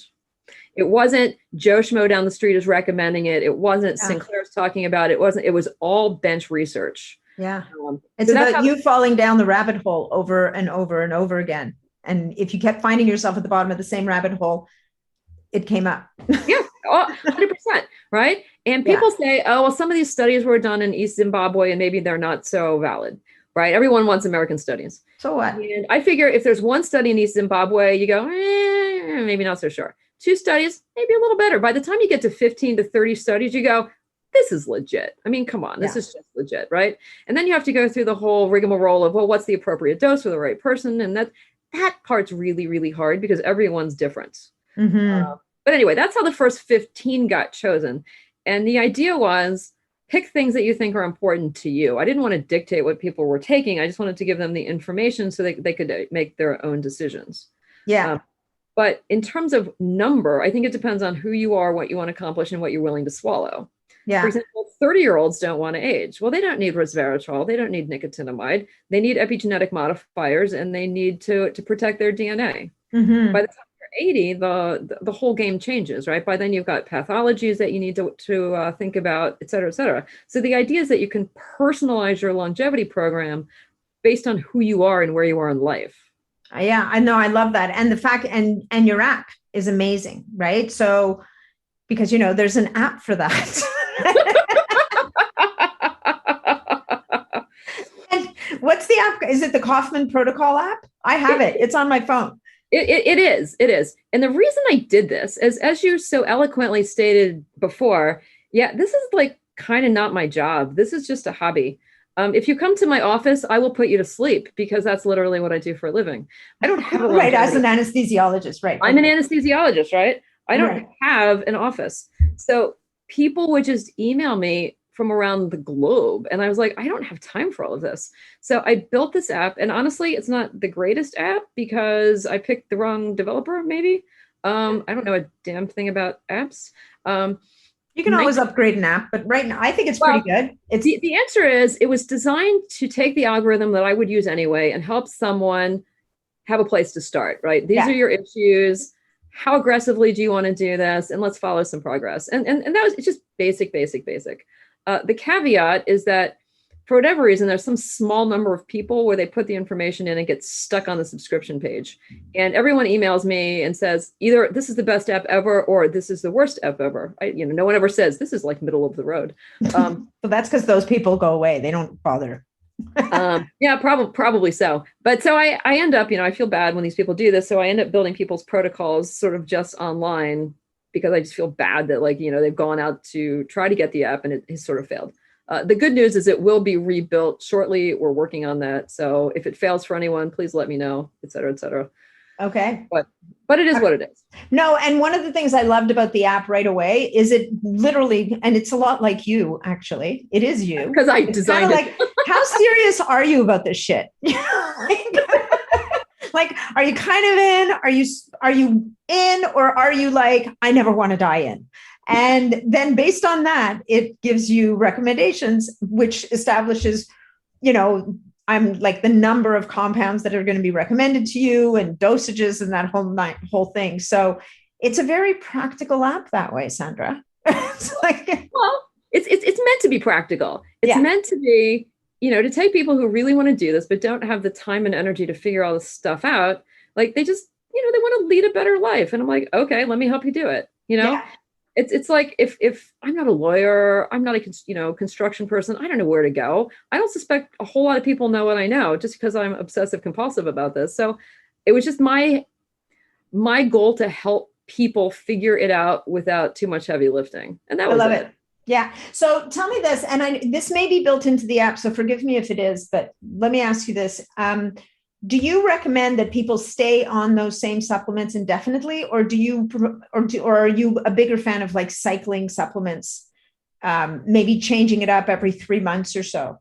[SPEAKER 2] It wasn't Joe Schmo down the street is recommending it. It wasn't Sinclair's talking about it. It was all bench research.
[SPEAKER 1] Yeah. It's about you falling down the rabbit hole over and over and over again. And if you kept finding yourself at the bottom of the same rabbit hole, it came up.
[SPEAKER 2] Yeah, 100%. Right. And people say, some of these studies were done in East Zimbabwe and maybe they're not so valid. Right. Everyone wants American studies.
[SPEAKER 1] So what?
[SPEAKER 2] And I figure if there's one study in East Zimbabwe, you go, maybe not so sure. 2 studies, maybe a little better. By the time you get to 15 to 30 studies, you go, this is legit. I mean, come on, this is just legit, right? And then you have to go through the whole rigmarole of, what's the appropriate dose for the right person? And that part's really, really hard because everyone's different.
[SPEAKER 1] Mm-hmm.
[SPEAKER 2] But anyway, that's how the first 15 got chosen. And the idea was, pick things that you think are important to you. I didn't want to dictate what people were taking. I just wanted to give them the information so they could make their own decisions.
[SPEAKER 1] Yeah.
[SPEAKER 2] But in terms of number, I think it depends on who you are, what you want to accomplish, and what you're willing to swallow.
[SPEAKER 1] Yeah.
[SPEAKER 2] For example, 30-year-olds don't want to age. Well, they don't need resveratrol. They don't need nicotinamide. They need epigenetic modifiers, and they need to protect their DNA.
[SPEAKER 1] Mm-hmm.
[SPEAKER 2] By the time you're 80, the whole game changes, right? By then you've got pathologies that you need to think about, et cetera, et cetera. So the idea is that you can personalize your longevity program based on who you are and where you are in life.
[SPEAKER 1] Yeah, I know. I love that. And the fact, and your app is amazing, right? So, because, there's an app for that. And what's the app? Is it the Kaufman Protocol app? I have it. It's on my phone.
[SPEAKER 2] It is. And the reason I did this is, as you so eloquently stated before, this is like kind of not my job. This is just a hobby. If you come to my office, I will put you to sleep because that's literally what I do for a living. I don't have a
[SPEAKER 1] right, as an anesthesiologist, right?
[SPEAKER 2] I'm an anesthesiologist, right? I don't have an office. So people would just email me from around the globe. And I was like, I don't have time for all of this. So I built this app. And honestly, it's not the greatest app because I picked the wrong developer, maybe. I don't know a damn thing about apps.
[SPEAKER 1] You can always upgrade an app, but right now I think it's pretty good. It's
[SPEAKER 2] the answer is it was designed to take the algorithm that I would use anyway and help someone have a place to start, right? These are your issues. How aggressively do you want to do this? And let's follow some progress. And it's just basic. The caveat is that for whatever reason, there's some small number of people where they put the information in and get stuck on the subscription page. And everyone emails me and says, either this is the best app ever, or this is the worst app ever. No one ever says this is like middle of the road.
[SPEAKER 1] So that's because those people go away. They don't bother.
[SPEAKER 2] Probably so. But so I end up, I feel bad when these people do this. So I end up building people's protocols sort of just online because I just feel bad that they've gone out to try to get the app and it has sort of failed. The good news is it will be rebuilt shortly. We're working on that. So if it fails for anyone, please let me know, et cetera, et cetera.
[SPEAKER 1] Okay.
[SPEAKER 2] But it is what it is.
[SPEAKER 1] No, and one of the things I loved about the app right away is it literally, and it's a lot like you, actually. It is you.
[SPEAKER 2] Because I designed it.
[SPEAKER 1] Like, how serious are you about this shit? Like, are you kind of in? Are you in? Or are you like, I never want to die in? And then based on that, it gives you recommendations, which establishes, I'm like the number of compounds that are going to be recommended to you and dosages and that whole thing. So it's a very practical app that way, Sandra. It's like,
[SPEAKER 2] well, it's meant to be practical. It's meant to be, to take people who really want to do this, but don't have the time and energy to figure all this stuff out. Like they just, they want to lead a better life. And I'm like, okay, let me help you do it. It's like if I'm not a lawyer, I'm not a construction person, I don't know where to go. I don't suspect a whole lot of people know what I know just because I'm obsessive compulsive about this. So it was just my goal to help people figure it out without too much heavy lifting. And that was
[SPEAKER 1] I love it. Yeah. So tell me this, and this may be built into the app, so forgive me if it is, but let me ask you this. Do you recommend that people stay on those same supplements indefinitely, or are you a bigger fan of like cycling supplements, maybe changing it up every 3 months or so?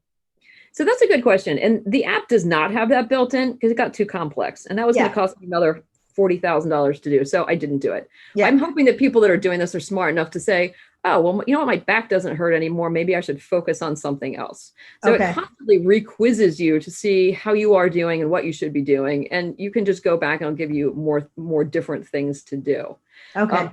[SPEAKER 2] So that's a good question. And the app does not have that built in because it got too complex. And that was going to cost me another $40,000 to do. So I didn't do it. Yeah. I'm hoping that people that are doing this are smart enough to say, oh, well, you know what? My back doesn't hurt anymore. Maybe I should focus on something else. So it constantly requizzes you to see how you are doing and what you should be doing. And you can just go back and I'll give you more different things to do.
[SPEAKER 1] Okay.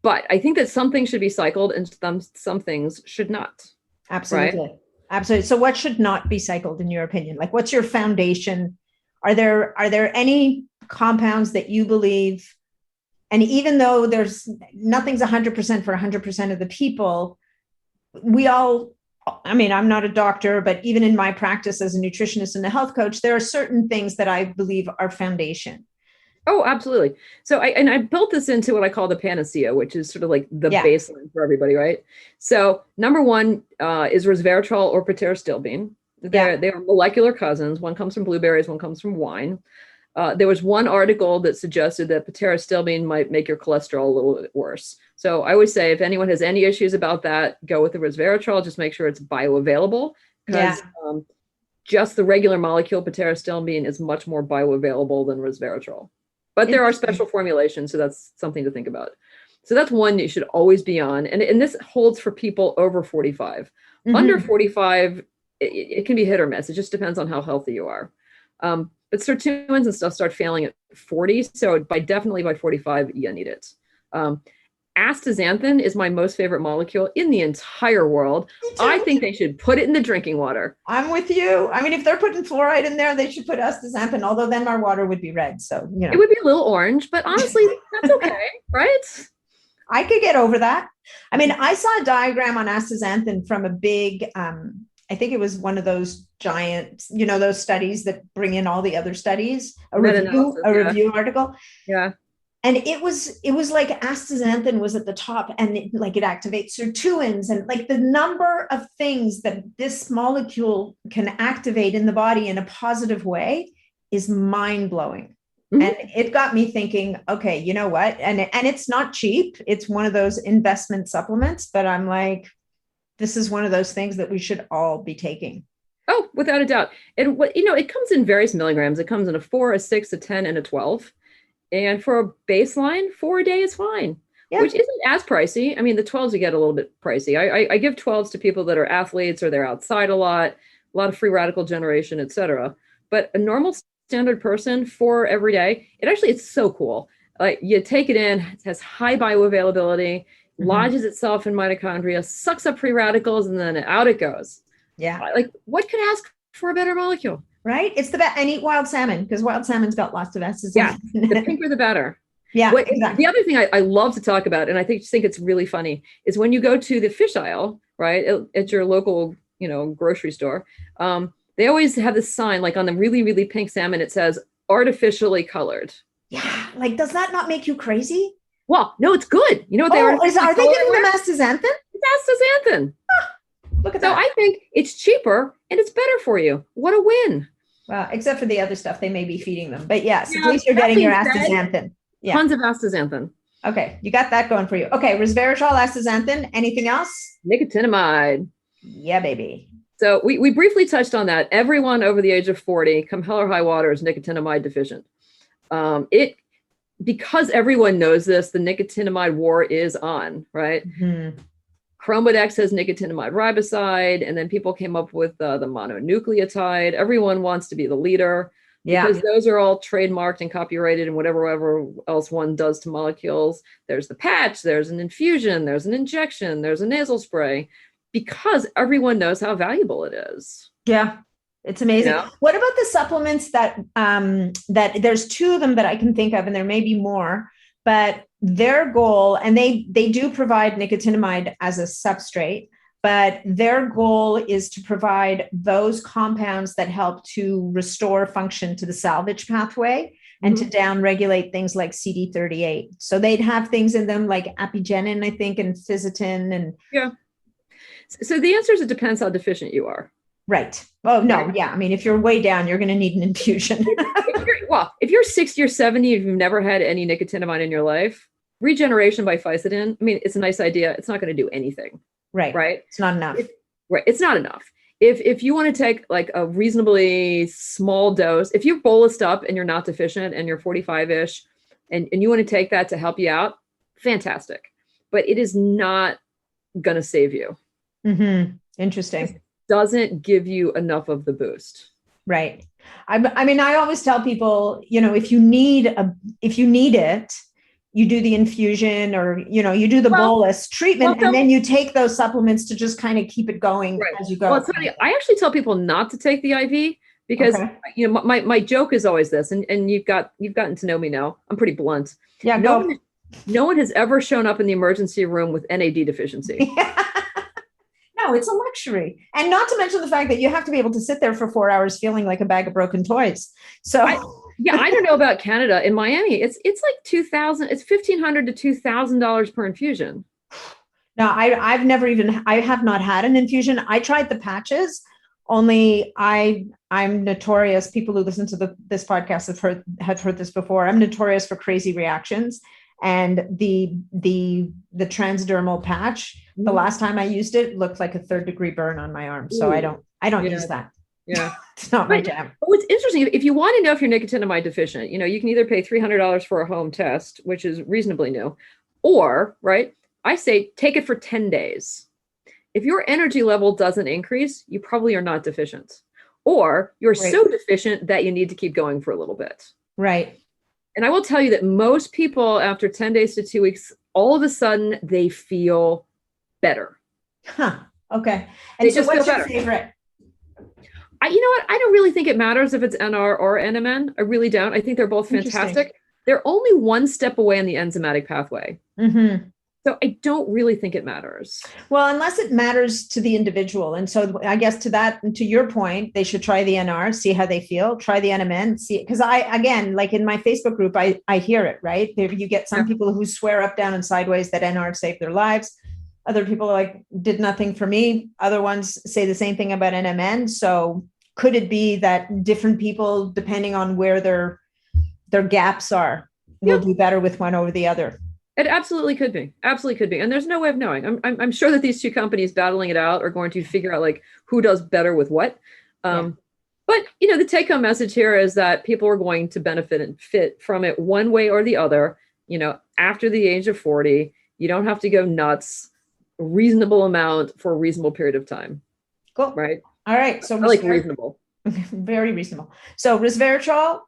[SPEAKER 2] But I think that some things should be cycled and some things should not.
[SPEAKER 1] Absolutely.
[SPEAKER 2] Right?
[SPEAKER 1] Absolutely. So what should not be cycled in your opinion? Like what's your foundation? Are there any compounds that you believe, and even though nothing's 100% for 100% of the people, I'm not a doctor, but even in my practice as a nutritionist and a health coach, there are certain things that I believe are foundation.
[SPEAKER 2] Oh, absolutely. So I built this into what I call the panacea, which is sort of like the baseline for everybody, right? So number one is resveratrol or pterostyl. They are molecular cousins. One comes from blueberries, one comes from wine. There was one article that suggested that pterostilbene might make your cholesterol a little bit worse. So I would say if anyone has any issues about that, go with the resveratrol. Just make sure it's bioavailable, because just the regular molecule pterostilbene is much more bioavailable than resveratrol. But there are special formulations, so that's something to think about. So that's one you should always be on. And this holds for people over 45. Under 45, it can be hit or miss. It just depends on how healthy you are. But sirtuins and stuff start failing at 40. So definitely by 45, you need it. Astaxanthin is my most favorite molecule in the entire world. I think they should put it in the drinking water.
[SPEAKER 1] I'm with you. I mean, if they're putting fluoride in there, they should put astaxanthin, although then our water would be red. So,
[SPEAKER 2] It would be a little orange, but honestly, that's okay, right?
[SPEAKER 1] I could get over that. I mean, I saw a diagram on astaxanthin from a big, I think it was one of those giant, those studies that bring in all the other studies, a review article.
[SPEAKER 2] Yeah.
[SPEAKER 1] And it was like astaxanthin was at the top, and it activates sirtuins, and like the number of things that this molecule can activate in the body in a positive way is mind blowing. And it got me thinking, okay, you know what? And it's not cheap. It's one of those investment supplements, but I'm like, this is one of those things that we should all be taking.
[SPEAKER 2] Oh, without a doubt. And it comes in various milligrams. It comes in a 4, a 6, a 10, and a 12. And for a baseline, 4 a day is fine, which isn't as pricey. I mean, the 12s you get a little bit pricey. I give 12s to people that are athletes or they're outside a lot of free radical generation, et cetera. But a normal standard person, 4 every day, it's so cool. Like, you take it in, it has high bioavailability, lodges itself in mitochondria, sucks up free radicals, and then out it goes.
[SPEAKER 1] Yeah.
[SPEAKER 2] Like, what could ask for a better molecule?
[SPEAKER 1] Right? It's the best. And eat wild salmon, because wild salmon's got lots of astaxanthin.
[SPEAKER 2] Yeah, the pinker the better.
[SPEAKER 1] Yeah, exactly.
[SPEAKER 2] The other thing I love to talk about, and I think it's really funny, is when you go to the fish aisle, right, at your local, grocery store, they always have this sign, like on the really, really pink salmon, it says artificially colored.
[SPEAKER 1] Yeah. Like, does that not make you crazy?
[SPEAKER 2] Well, no, it's good. You know what
[SPEAKER 1] are they giving them astaxanthin?
[SPEAKER 2] It's astaxanthin.
[SPEAKER 1] Look at that.
[SPEAKER 2] So I think it's cheaper and it's better for you. What a win.
[SPEAKER 1] Well, except for the other stuff they may be feeding them. But yes, at least you're getting your astaxanthin.
[SPEAKER 2] Yeah. Tons of astaxanthin.
[SPEAKER 1] Okay, you got that going for you. Okay, resveratrol, astaxanthin. Anything else?
[SPEAKER 2] Nicotinamide.
[SPEAKER 1] Yeah, baby.
[SPEAKER 2] So we briefly touched on that. Everyone over the age of 40, come hell or high water, is nicotinamide deficient. Because everyone knows this, the nicotinamide war is on, right? Chromadex has nicotinamide riboside, and then people came up with the mononucleotide. Everyone wants to be the leader, because those are all trademarked and copyrighted and whatever else one does to molecules. There's the patch, there's an infusion, there's an injection, there's a nasal spray, because everyone knows how valuable it is.
[SPEAKER 1] Yeah, it's amazing. What about the supplements that there's 2 of them that I can think of, and there may be more, but their goal, and they do provide nicotinamide as a substrate, but their goal is to provide those compounds that help to restore function to the salvage pathway and to downregulate things like CD38. So they'd have things in them like apigenin, I think, and fisetin. And
[SPEAKER 2] so the answer is it depends how deficient you are.
[SPEAKER 1] Right. Oh, no. Yeah. I mean, if you're way down, you're going to need an infusion.
[SPEAKER 2] If you're 60 or 70, if you've never had any nicotinamide in your life, regeneration by fisetin, I mean, it's a nice idea. It's not going to do anything. Right.
[SPEAKER 1] It's not enough.
[SPEAKER 2] It's not enough. If you want to take like a reasonably small dose, if you're bolused up and you're not deficient and you're 45-ish and you want to take that to help you out, fantastic. But it is not going to save you.
[SPEAKER 1] Interesting.
[SPEAKER 2] It doesn't give you enough of the boost.
[SPEAKER 1] Right. I mean, I always tell people, if you need it, you do the infusion, or, you do the bolus treatment, and then you take those supplements to just kind of keep it going as you go.
[SPEAKER 2] Well, I actually tell people not to take the IV because, my joke is always this, and you've gotten to know me now. I'm pretty blunt.
[SPEAKER 1] Yeah.
[SPEAKER 2] No one has ever shown up in the emergency room with NAD deficiency.
[SPEAKER 1] No, it's a luxury. And not to mention the fact that you have to be able to sit there for 4 hours feeling like a bag of broken toys. So
[SPEAKER 2] I don't know about Canada. In Miami, it's like $2,000. It's $1,500 to $2,000 per infusion.
[SPEAKER 1] No, I have not had an infusion. I tried the patches. Only I'm notorious. People who listen to this podcast have heard this before. I'm notorious for crazy reactions. And the transdermal patch, the last time I used it, looked like a 3rd-degree burn on my arm. So I don't use that.
[SPEAKER 2] Yeah.
[SPEAKER 1] It's not my jam.
[SPEAKER 2] But what's interesting, if you want to know if you're nicotinamide deficient, you can either pay $300 for a home test, which is reasonably new, or, right, I say take it for 10 days. If your energy level doesn't increase, you probably are not deficient. Or you're so deficient that you need to keep going for a little bit.
[SPEAKER 1] Right.
[SPEAKER 2] And I will tell you that most people after 10 days to 2 weeks, all of a sudden they feel better.
[SPEAKER 1] Huh. Okay. And so what's your favorite?
[SPEAKER 2] You know what? I don't really think it matters if it's NR or NMN. I really don't. I think they're both fantastic. They're only one step away in the enzymatic pathway.
[SPEAKER 1] Mm-hmm.
[SPEAKER 2] So I don't really think it matters.
[SPEAKER 1] Well, unless it matters to the individual. And so I guess to your point, they should try the NR, see how they feel, try the NMN, see, because again, like in my Facebook group, I hear it, right? You get some people who swear up, down, and sideways that NR saved their lives. Other people are like, did nothing for me. Other ones say the same thing about NMN. So could it be that different people, depending on where their gaps are, will do better with one over the other?
[SPEAKER 2] It absolutely could be. Absolutely could be. And there's no way of knowing. I'm sure that these two companies battling it out are going to figure out like who does better with what. But, the take home message here is that people are going to benefit and fit from it one way or the other. After the age of 40, you don't have to go nuts, a reasonable amount for a reasonable period of time.
[SPEAKER 1] Cool.
[SPEAKER 2] Right.
[SPEAKER 1] All right. So
[SPEAKER 2] I like reasonable.
[SPEAKER 1] Very reasonable. So resveratrol,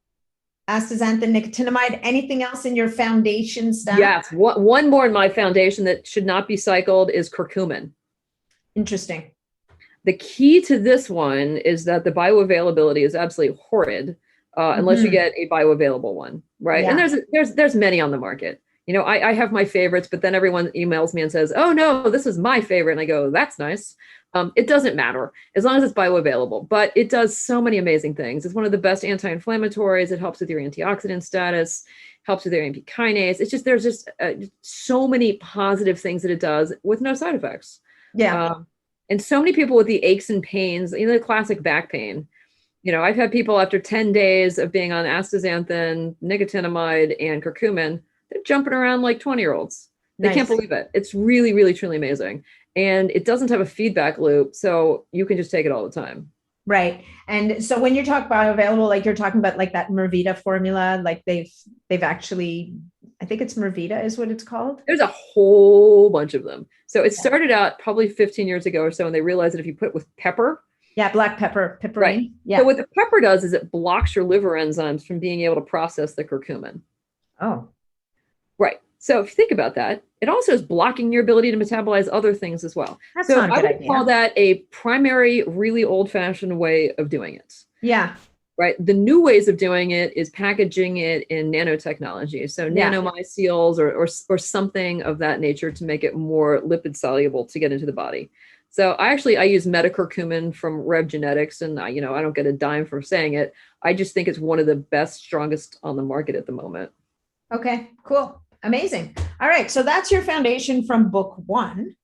[SPEAKER 1] astaxanthin, nicotinamide, anything else in your foundation stack?
[SPEAKER 2] Yes. One more in my foundation that should not be cycled is curcumin. Interesting. The key to this one is that the bioavailability is absolutely horrid unless you get a bioavailable one, right? Yeah. And there's many on the market. I have my favorites, but then everyone emails me and says, oh no, this is my favorite. And I go, that's nice. It doesn't matter as long as it's bioavailable, but it does so many amazing things. It's one of the best anti-inflammatories. It helps with your antioxidant status, helps with your AMP kinase. There's just so many positive things that it does with no side effects.
[SPEAKER 1] Yeah.
[SPEAKER 2] And so many people with the aches and pains, the classic back pain. I've had people after 10 days of being on astaxanthin, nicotinamide, and curcumin, they're jumping around like 20-year-olds. They can't believe it. It's really, really, truly amazing. And it doesn't have a feedback loop, so you can just take it all the time.
[SPEAKER 1] Right. And so when you talk bioavailable, like you're talking about like that Mervita formula, like they've actually, I think it's Mervita is what it's called.
[SPEAKER 2] There's a whole bunch of them. So it started out probably 15 years ago or so, and they realized that if you put it with pepper.
[SPEAKER 1] Yeah, black pepper, pepperine.
[SPEAKER 2] Right.
[SPEAKER 1] Yeah.
[SPEAKER 2] So what the pepper does is it blocks your liver enzymes from being able to process the curcumin.
[SPEAKER 1] Oh.
[SPEAKER 2] Right. So if you think about that, it also is blocking your ability to metabolize other things as well.
[SPEAKER 1] That's not a good idea. I would
[SPEAKER 2] call that a primary, really old-fashioned way of doing it.
[SPEAKER 1] Yeah.
[SPEAKER 2] Right. The new ways of doing it is packaging it in nanotechnology. So nanomyceles or something of that nature to make it more lipid soluble to get into the body. So I use metacurcumin from Rev Genetics, and I don't get a dime for saying it. I just think it's one of the best, strongest on the market at the moment.
[SPEAKER 1] Okay, cool. Amazing. All right. So that's your foundation from book 1,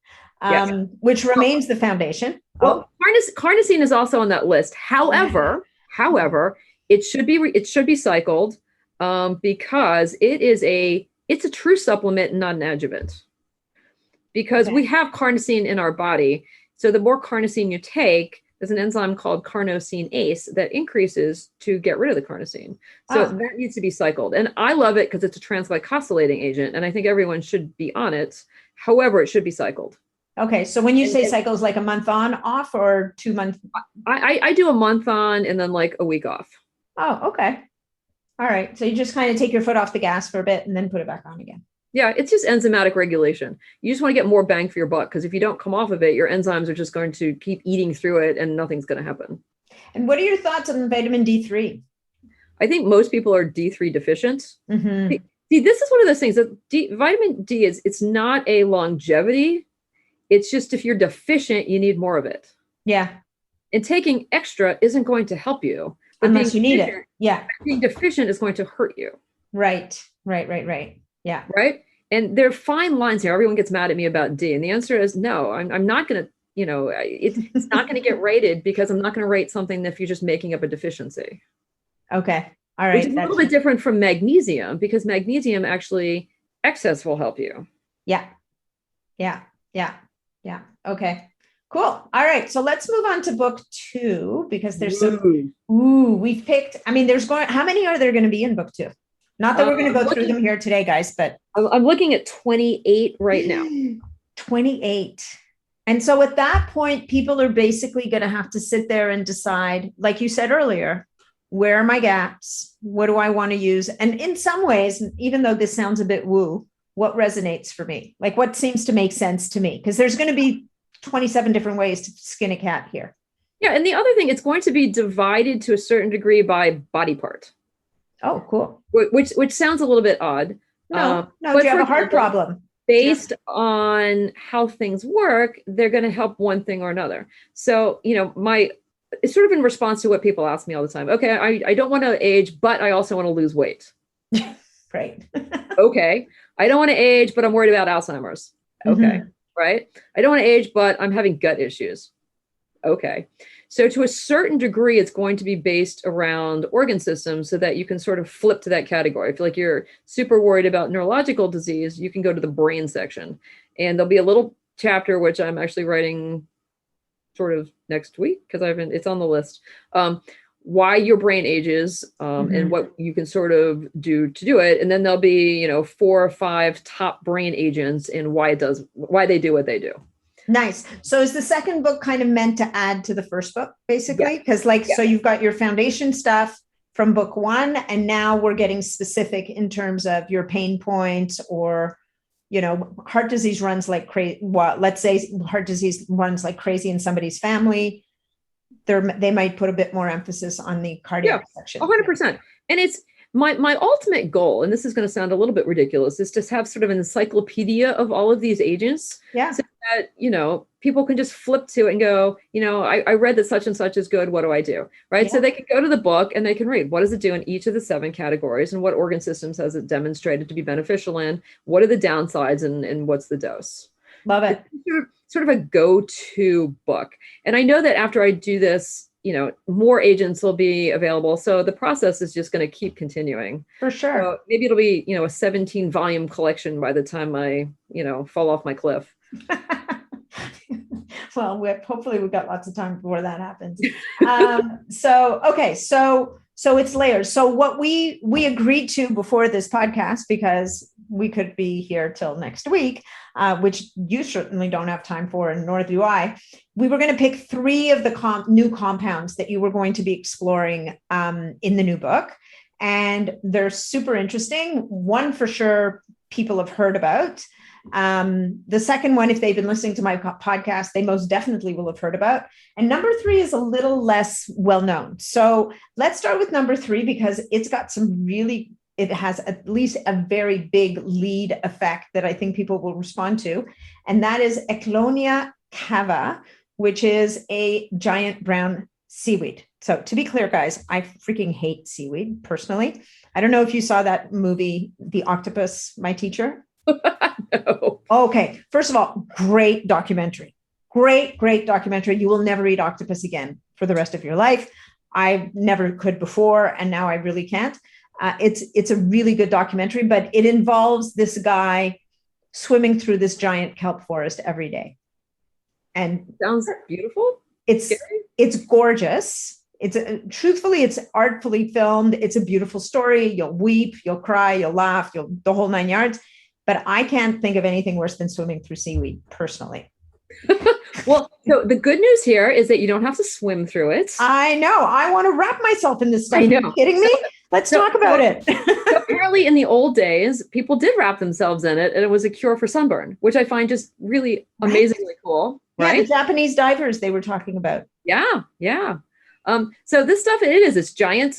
[SPEAKER 1] which remains the foundation.
[SPEAKER 2] Well, carnosine is also on that list. However, it should be cycled because it's a true supplement, not an adjuvant. Because we have carnosine in our body. So the more carnosine you take, there's an enzyme called carnosinase that increases to get rid of the carnosine. So that needs to be cycled. And I love it because it's a transglycosylating agent. And I think everyone should be on it. However, it should be cycled.
[SPEAKER 1] Okay. So when you say cycles, like a month on, off, or 2 months?
[SPEAKER 2] I do a month on and then like a week off.
[SPEAKER 1] Oh, okay. All right. So you just kind of take your foot off the gas for a bit and then put it back on again.
[SPEAKER 2] Yeah, it's just enzymatic regulation. You just want to get more bang for your buck because if you don't come off of it, your enzymes are just going to keep eating through it and nothing's going to happen.
[SPEAKER 1] And what are your thoughts on vitamin D3?
[SPEAKER 2] I think most people are D3 deficient.
[SPEAKER 1] Mm-hmm.
[SPEAKER 2] See, this is one of those things that vitamin D it's not a longevity. It's just if you're deficient, you need more of it.
[SPEAKER 1] Yeah.
[SPEAKER 2] And taking extra isn't going to help you. But
[SPEAKER 1] unless you need it. Yeah.
[SPEAKER 2] Being deficient is going to hurt you.
[SPEAKER 1] Right. Yeah.
[SPEAKER 2] Right. And there are fine lines here. Everyone gets mad at me about D. And the answer is no, I'm not going to it's not going to get rated because I'm not going to rate something if you're just making up a deficiency.
[SPEAKER 1] Okay. All right.
[SPEAKER 2] Which is a little bit different from magnesium, because magnesium actually excess will help you.
[SPEAKER 1] Yeah. Okay. Cool. All right. So let's move on to book 2, because there's we've picked, how many are there going to be in book 2? Not that we're going to go through them here today, guys, but
[SPEAKER 2] I'm looking at 28 right now.
[SPEAKER 1] 28. And so at that point, people are basically going to have to sit there and decide, like you said earlier, where are my gaps? What do I want to use? And in some ways, even though this sounds a bit woo, what resonates for me? Like what seems to make sense to me? Because there's going to be 27 different ways to skin a cat here.
[SPEAKER 2] Yeah. And the other thing, it's going to be divided to a certain degree by body part.
[SPEAKER 1] Oh, cool.
[SPEAKER 2] Which sounds a little bit odd.
[SPEAKER 1] No, do you have a heart problem?
[SPEAKER 2] Based on how things work, they're going to help one thing or another. So, it's sort of in response to what people ask me all the time. Okay, I don't want to age, but I also want to lose weight.
[SPEAKER 1] Right.
[SPEAKER 2] Okay. I don't want to age, but I'm worried about Alzheimer's. Okay. Right. I don't want to age, but I'm having gut issues. Okay. So to a certain degree, it's going to be based around organ systems so that you can sort of flip to that category. If like you're super worried about neurological disease, you can go to the brain section, and there'll be a little chapter, which I'm actually writing sort of next week because it's on the list. Why your brain ages, and what you can sort of do to do it. And then there'll be, 4 or 5 top brain agents and why they do what they do.
[SPEAKER 1] Nice. So is the second book kind of meant to add to the first book, basically? Because so you've got your foundation stuff from book 1, and now we're getting specific in terms of your pain points, or, heart disease runs like crazy. Well, let's say heart disease runs like crazy in somebody's family. They might put a bit more emphasis on the cardiac section.
[SPEAKER 2] 100%. And it's my ultimate goal, and this is going to sound a little bit ridiculous, is to have sort of an encyclopedia of all of these agents.
[SPEAKER 1] Yeah.
[SPEAKER 2] So that, people can just flip to it and go, I read that such and such is good. What do I do? Right. Yeah. So they can go to the book and they can read, what does it do in each of the 7 categories, and what organ systems has it demonstrated to be beneficial in? What are the downsides, and what's the dose?
[SPEAKER 1] Love it.
[SPEAKER 2] It's sort of a go-to book. And I know that after I do this, more agents will be available. So the process is just going to keep continuing.
[SPEAKER 1] For sure.
[SPEAKER 2] So maybe it'll be, a 17-volume collection by the time I, fall off my cliff.
[SPEAKER 1] Well, hopefully we've got lots of time before that happens. So it's layers. So what we agreed to before this podcast, because we could be here till next week, which you certainly don't have time for, and nor do I. We were going to pick 3 of the new compounds that you were going to be exploring in the new book. And they're super interesting. One for sure people have heard about. The second one, if they've been listening to my podcast, they most definitely will have heard about. And number 3 is a little less well-known. So let's start with number 3, because it's got it has at least a very big lead effect that I think people will respond to. And that is Ecklonia cava, which is a giant brown seaweed. So to be clear, guys, I freaking hate seaweed personally. I don't know if you saw that movie, The Octopus, My Teacher.
[SPEAKER 2] No.
[SPEAKER 1] Okay. First of all, great documentary. Great documentary. You will never eat octopus again for the rest of your life. I never could before, and now I really can't. It's a really good documentary, but it involves this guy swimming through this giant kelp forest every day. And
[SPEAKER 2] sounds beautiful.
[SPEAKER 1] It's gorgeous. Truthfully, it's artfully filmed. It's a beautiful story. You'll weep, you'll cry, you'll laugh, the whole 9 yards. But I can't think of anything worse than swimming through seaweed, personally.
[SPEAKER 2] Well, so the good news here is that you don't have to swim through it.
[SPEAKER 1] I know. I want to wrap myself in this stuff.
[SPEAKER 2] I know.
[SPEAKER 1] Are you kidding me? Let's talk about it.
[SPEAKER 2] So apparently in the old days, people did wrap themselves in it, and it was a cure for sunburn, which I find just really amazingly cool. Right?
[SPEAKER 1] Yeah, the Japanese divers they were talking about.
[SPEAKER 2] Yeah. So this stuff, it's giant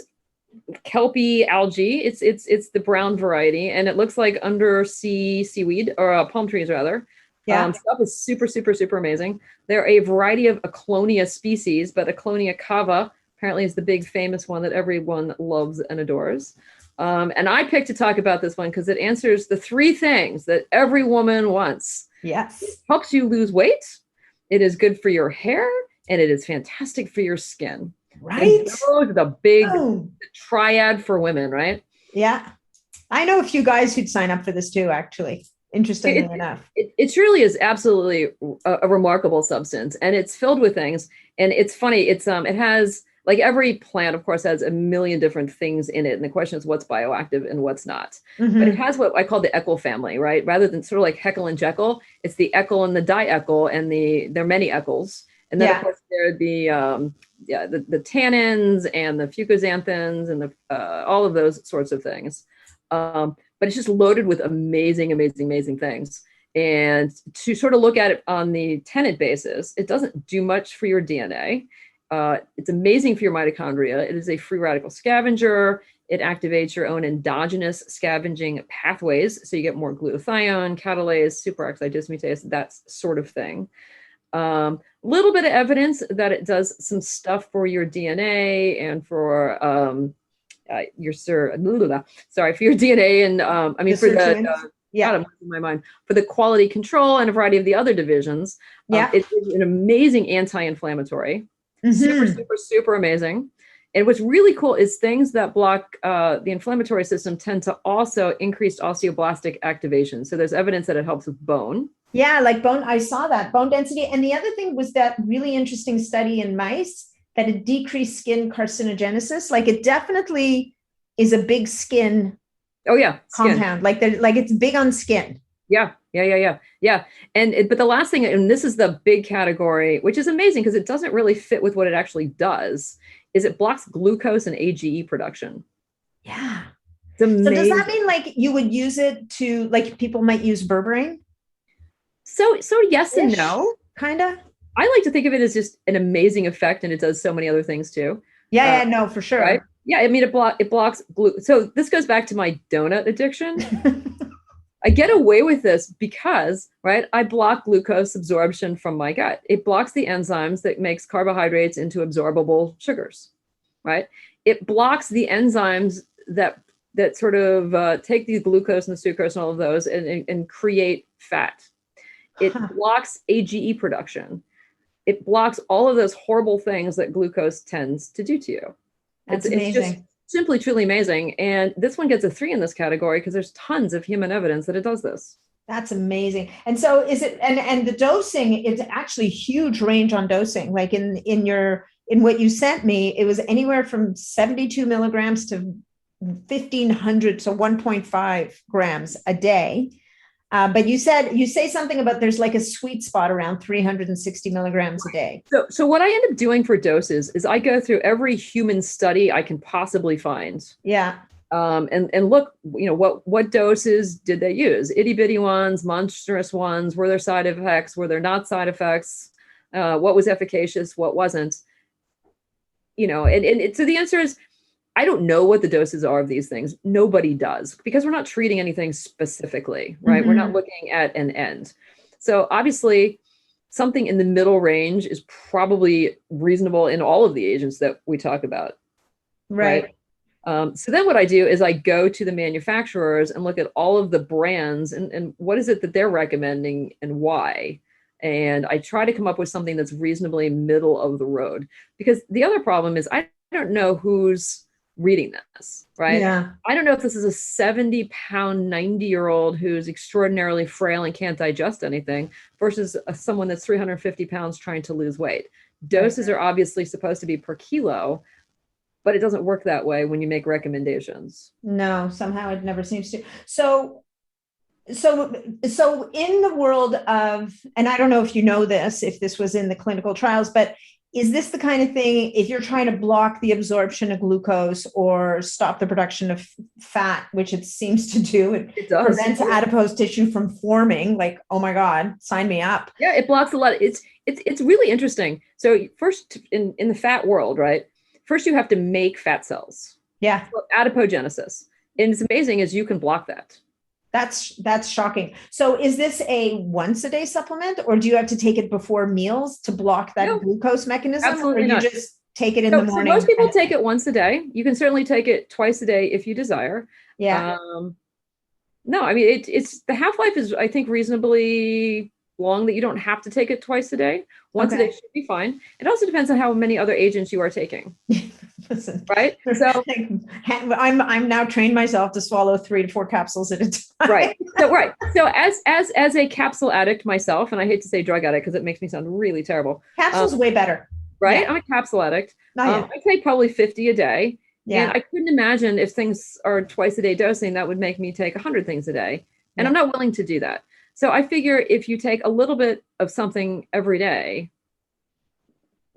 [SPEAKER 2] kelpy algae. It's the brown variety, and it looks like undersea seaweed, or palm trees rather.
[SPEAKER 1] Yeah.
[SPEAKER 2] Stuff is super, super, super amazing. There are a variety of Ecklonia species, but Ecolonia cava apparently is the big famous one that everyone loves and adores. And I picked to talk about this one because it answers the 3 things that every woman wants.
[SPEAKER 1] Yes.
[SPEAKER 2] It helps you lose weight. It is good for your hair, and it is fantastic for your skin.
[SPEAKER 1] Right?
[SPEAKER 2] And those are the big
[SPEAKER 1] Oh,
[SPEAKER 2] triad for women, right?
[SPEAKER 1] yeah. I know a few guys who'd sign up for this too, actually, interestingly enough.
[SPEAKER 2] It truly is absolutely a remarkable substance, and it's filled with things. And it's funny. It has, like, every plant, of course, has a million different things in it, and the question is what's bioactive and what's not. But it has what I call the Eckle family, right? Rather than sort of like Heckle and Jekyll, it's the Eckle and the diEckle, and there are many Eckles. And then, of course, there are the tannins and the fucoxanthins and all of those sorts of things. But it's just loaded with amazing, amazing, amazing things. And to sort of look at it on the tenet basis, it doesn't do much for your DNA. It's amazing for your mitochondria. It is a free radical scavenger. It activates your own endogenous scavenging pathways. So you get more glutathione, catalase, superoxide dismutase, that sort of thing. Little bit of evidence that it does some stuff for your DNA and for for your DNA and for my mind, for the quality control and a variety of the other divisions. It is an amazing anti-inflammatory, super, super, super amazing. And what's really cool is things that block the inflammatory system tend to also increase osteoblastic activation. So there's evidence that it helps with bone.
[SPEAKER 1] Yeah, like bone, I saw that bone density. And the other thing was that really interesting study in mice that it decreased skin carcinogenesis. Like it definitely is a big skin compound. Like it's big on skin.
[SPEAKER 2] Yeah. But the last thing, and this is the big category, which is amazing because it doesn't really fit with what it actually does, is it blocks glucose and AGE production.
[SPEAKER 1] Yeah. So does that mean like you would use it to, like, people might use berberine?
[SPEAKER 2] So yes and no.
[SPEAKER 1] Kind of.
[SPEAKER 2] I like to think of it as just an amazing effect, and it does so many other things too.
[SPEAKER 1] Yeah, no, for sure.
[SPEAKER 2] Right? Yeah, I mean, it blocks glue. So this goes back to my donut addiction. I get away with this because, right, I block glucose absorption from my gut. It blocks the enzymes that makes carbohydrates into absorbable sugars, right? It blocks the enzymes that sort of take the glucose and the sucrose and all of those and create fat. It blocks AGE production. It blocks all of those horrible things that glucose tends to do to you.
[SPEAKER 1] That's amazing.
[SPEAKER 2] It's just simply, truly amazing. And this one gets a 3 in this category because there's tons of human evidence that it does this.
[SPEAKER 1] That's amazing. And so is it, and the dosing is actually huge range on dosing. Like in what you sent me, it was anywhere from 72 milligrams to 1,500 to 1.5 grams a day. But you say something about there's like a sweet spot around 360 milligrams a day.
[SPEAKER 2] So what I end up doing for doses is I go through every human study I can possibly find.
[SPEAKER 1] Yeah.
[SPEAKER 2] And look, what doses did they use? Itty bitty ones, monstrous ones, were there side effects? Were there not side effects? What was efficacious? What wasn't? So the answer is, I don't know what the doses are of these things. Nobody does, because we're not treating anything specifically, right? We're not looking at an end. So obviously something in the middle range is probably reasonable in all of the agents that we talk about.
[SPEAKER 1] Right.
[SPEAKER 2] So then what I do is I go to the manufacturers and look at all of the brands and what is it that they're recommending and why. And I try to come up with something that's reasonably middle of the road, because the other problem is I don't know who's reading this, right?
[SPEAKER 1] Yeah.
[SPEAKER 2] I don't know if this is a 70-pound, 90-year-old who's extraordinarily frail and can't digest anything versus someone that's 350 pounds trying to lose weight. Doses are obviously supposed to be per kilo, but it doesn't work that way when you make recommendations.
[SPEAKER 1] No, somehow it never seems to. So in the world of, and I don't know if you know this, if this was in the clinical trials, but is this the kind of thing, if you're trying to block the absorption of glucose or stop the production of fat, which it seems to do, it prevents adipose tissue from forming, like, oh my God, sign me up.
[SPEAKER 2] Yeah, it blocks a lot. It's really interesting. So first in the fat world, right? First you have to make fat cells.
[SPEAKER 1] Yeah.
[SPEAKER 2] So adipogenesis. And it's amazing as you can block that.
[SPEAKER 1] That's shocking. So is this a once a day supplement, or do you have to take it before meals to block that glucose mechanism?
[SPEAKER 2] Absolutely
[SPEAKER 1] or you
[SPEAKER 2] not.
[SPEAKER 1] just take it in the morning?
[SPEAKER 2] So most people take it once a day. You can certainly take it twice a day if you desire.
[SPEAKER 1] Yeah.
[SPEAKER 2] No, I mean, it's the half-life is, I think, reasonably long that you don't have to take it twice a day. Once a
[SPEAKER 1] Okay.
[SPEAKER 2] day should be fine. It also depends on how many other agents you are taking.
[SPEAKER 1] Listen,
[SPEAKER 2] Right? So
[SPEAKER 1] I'm now trained myself to swallow 3 to 4 capsules at a time.
[SPEAKER 2] right. So as a capsule addict myself, and I hate to say drug addict because it makes me sound really terrible.
[SPEAKER 1] Capsules way better.
[SPEAKER 2] Right?
[SPEAKER 1] Yeah.
[SPEAKER 2] I'm a capsule addict.
[SPEAKER 1] I
[SPEAKER 2] take probably 50 a day.
[SPEAKER 1] Yeah.
[SPEAKER 2] And I couldn't imagine if things are twice a day dosing, that would make me take 100 things a day. And I'm not willing to do that. So I figure if you take a little bit of something every day,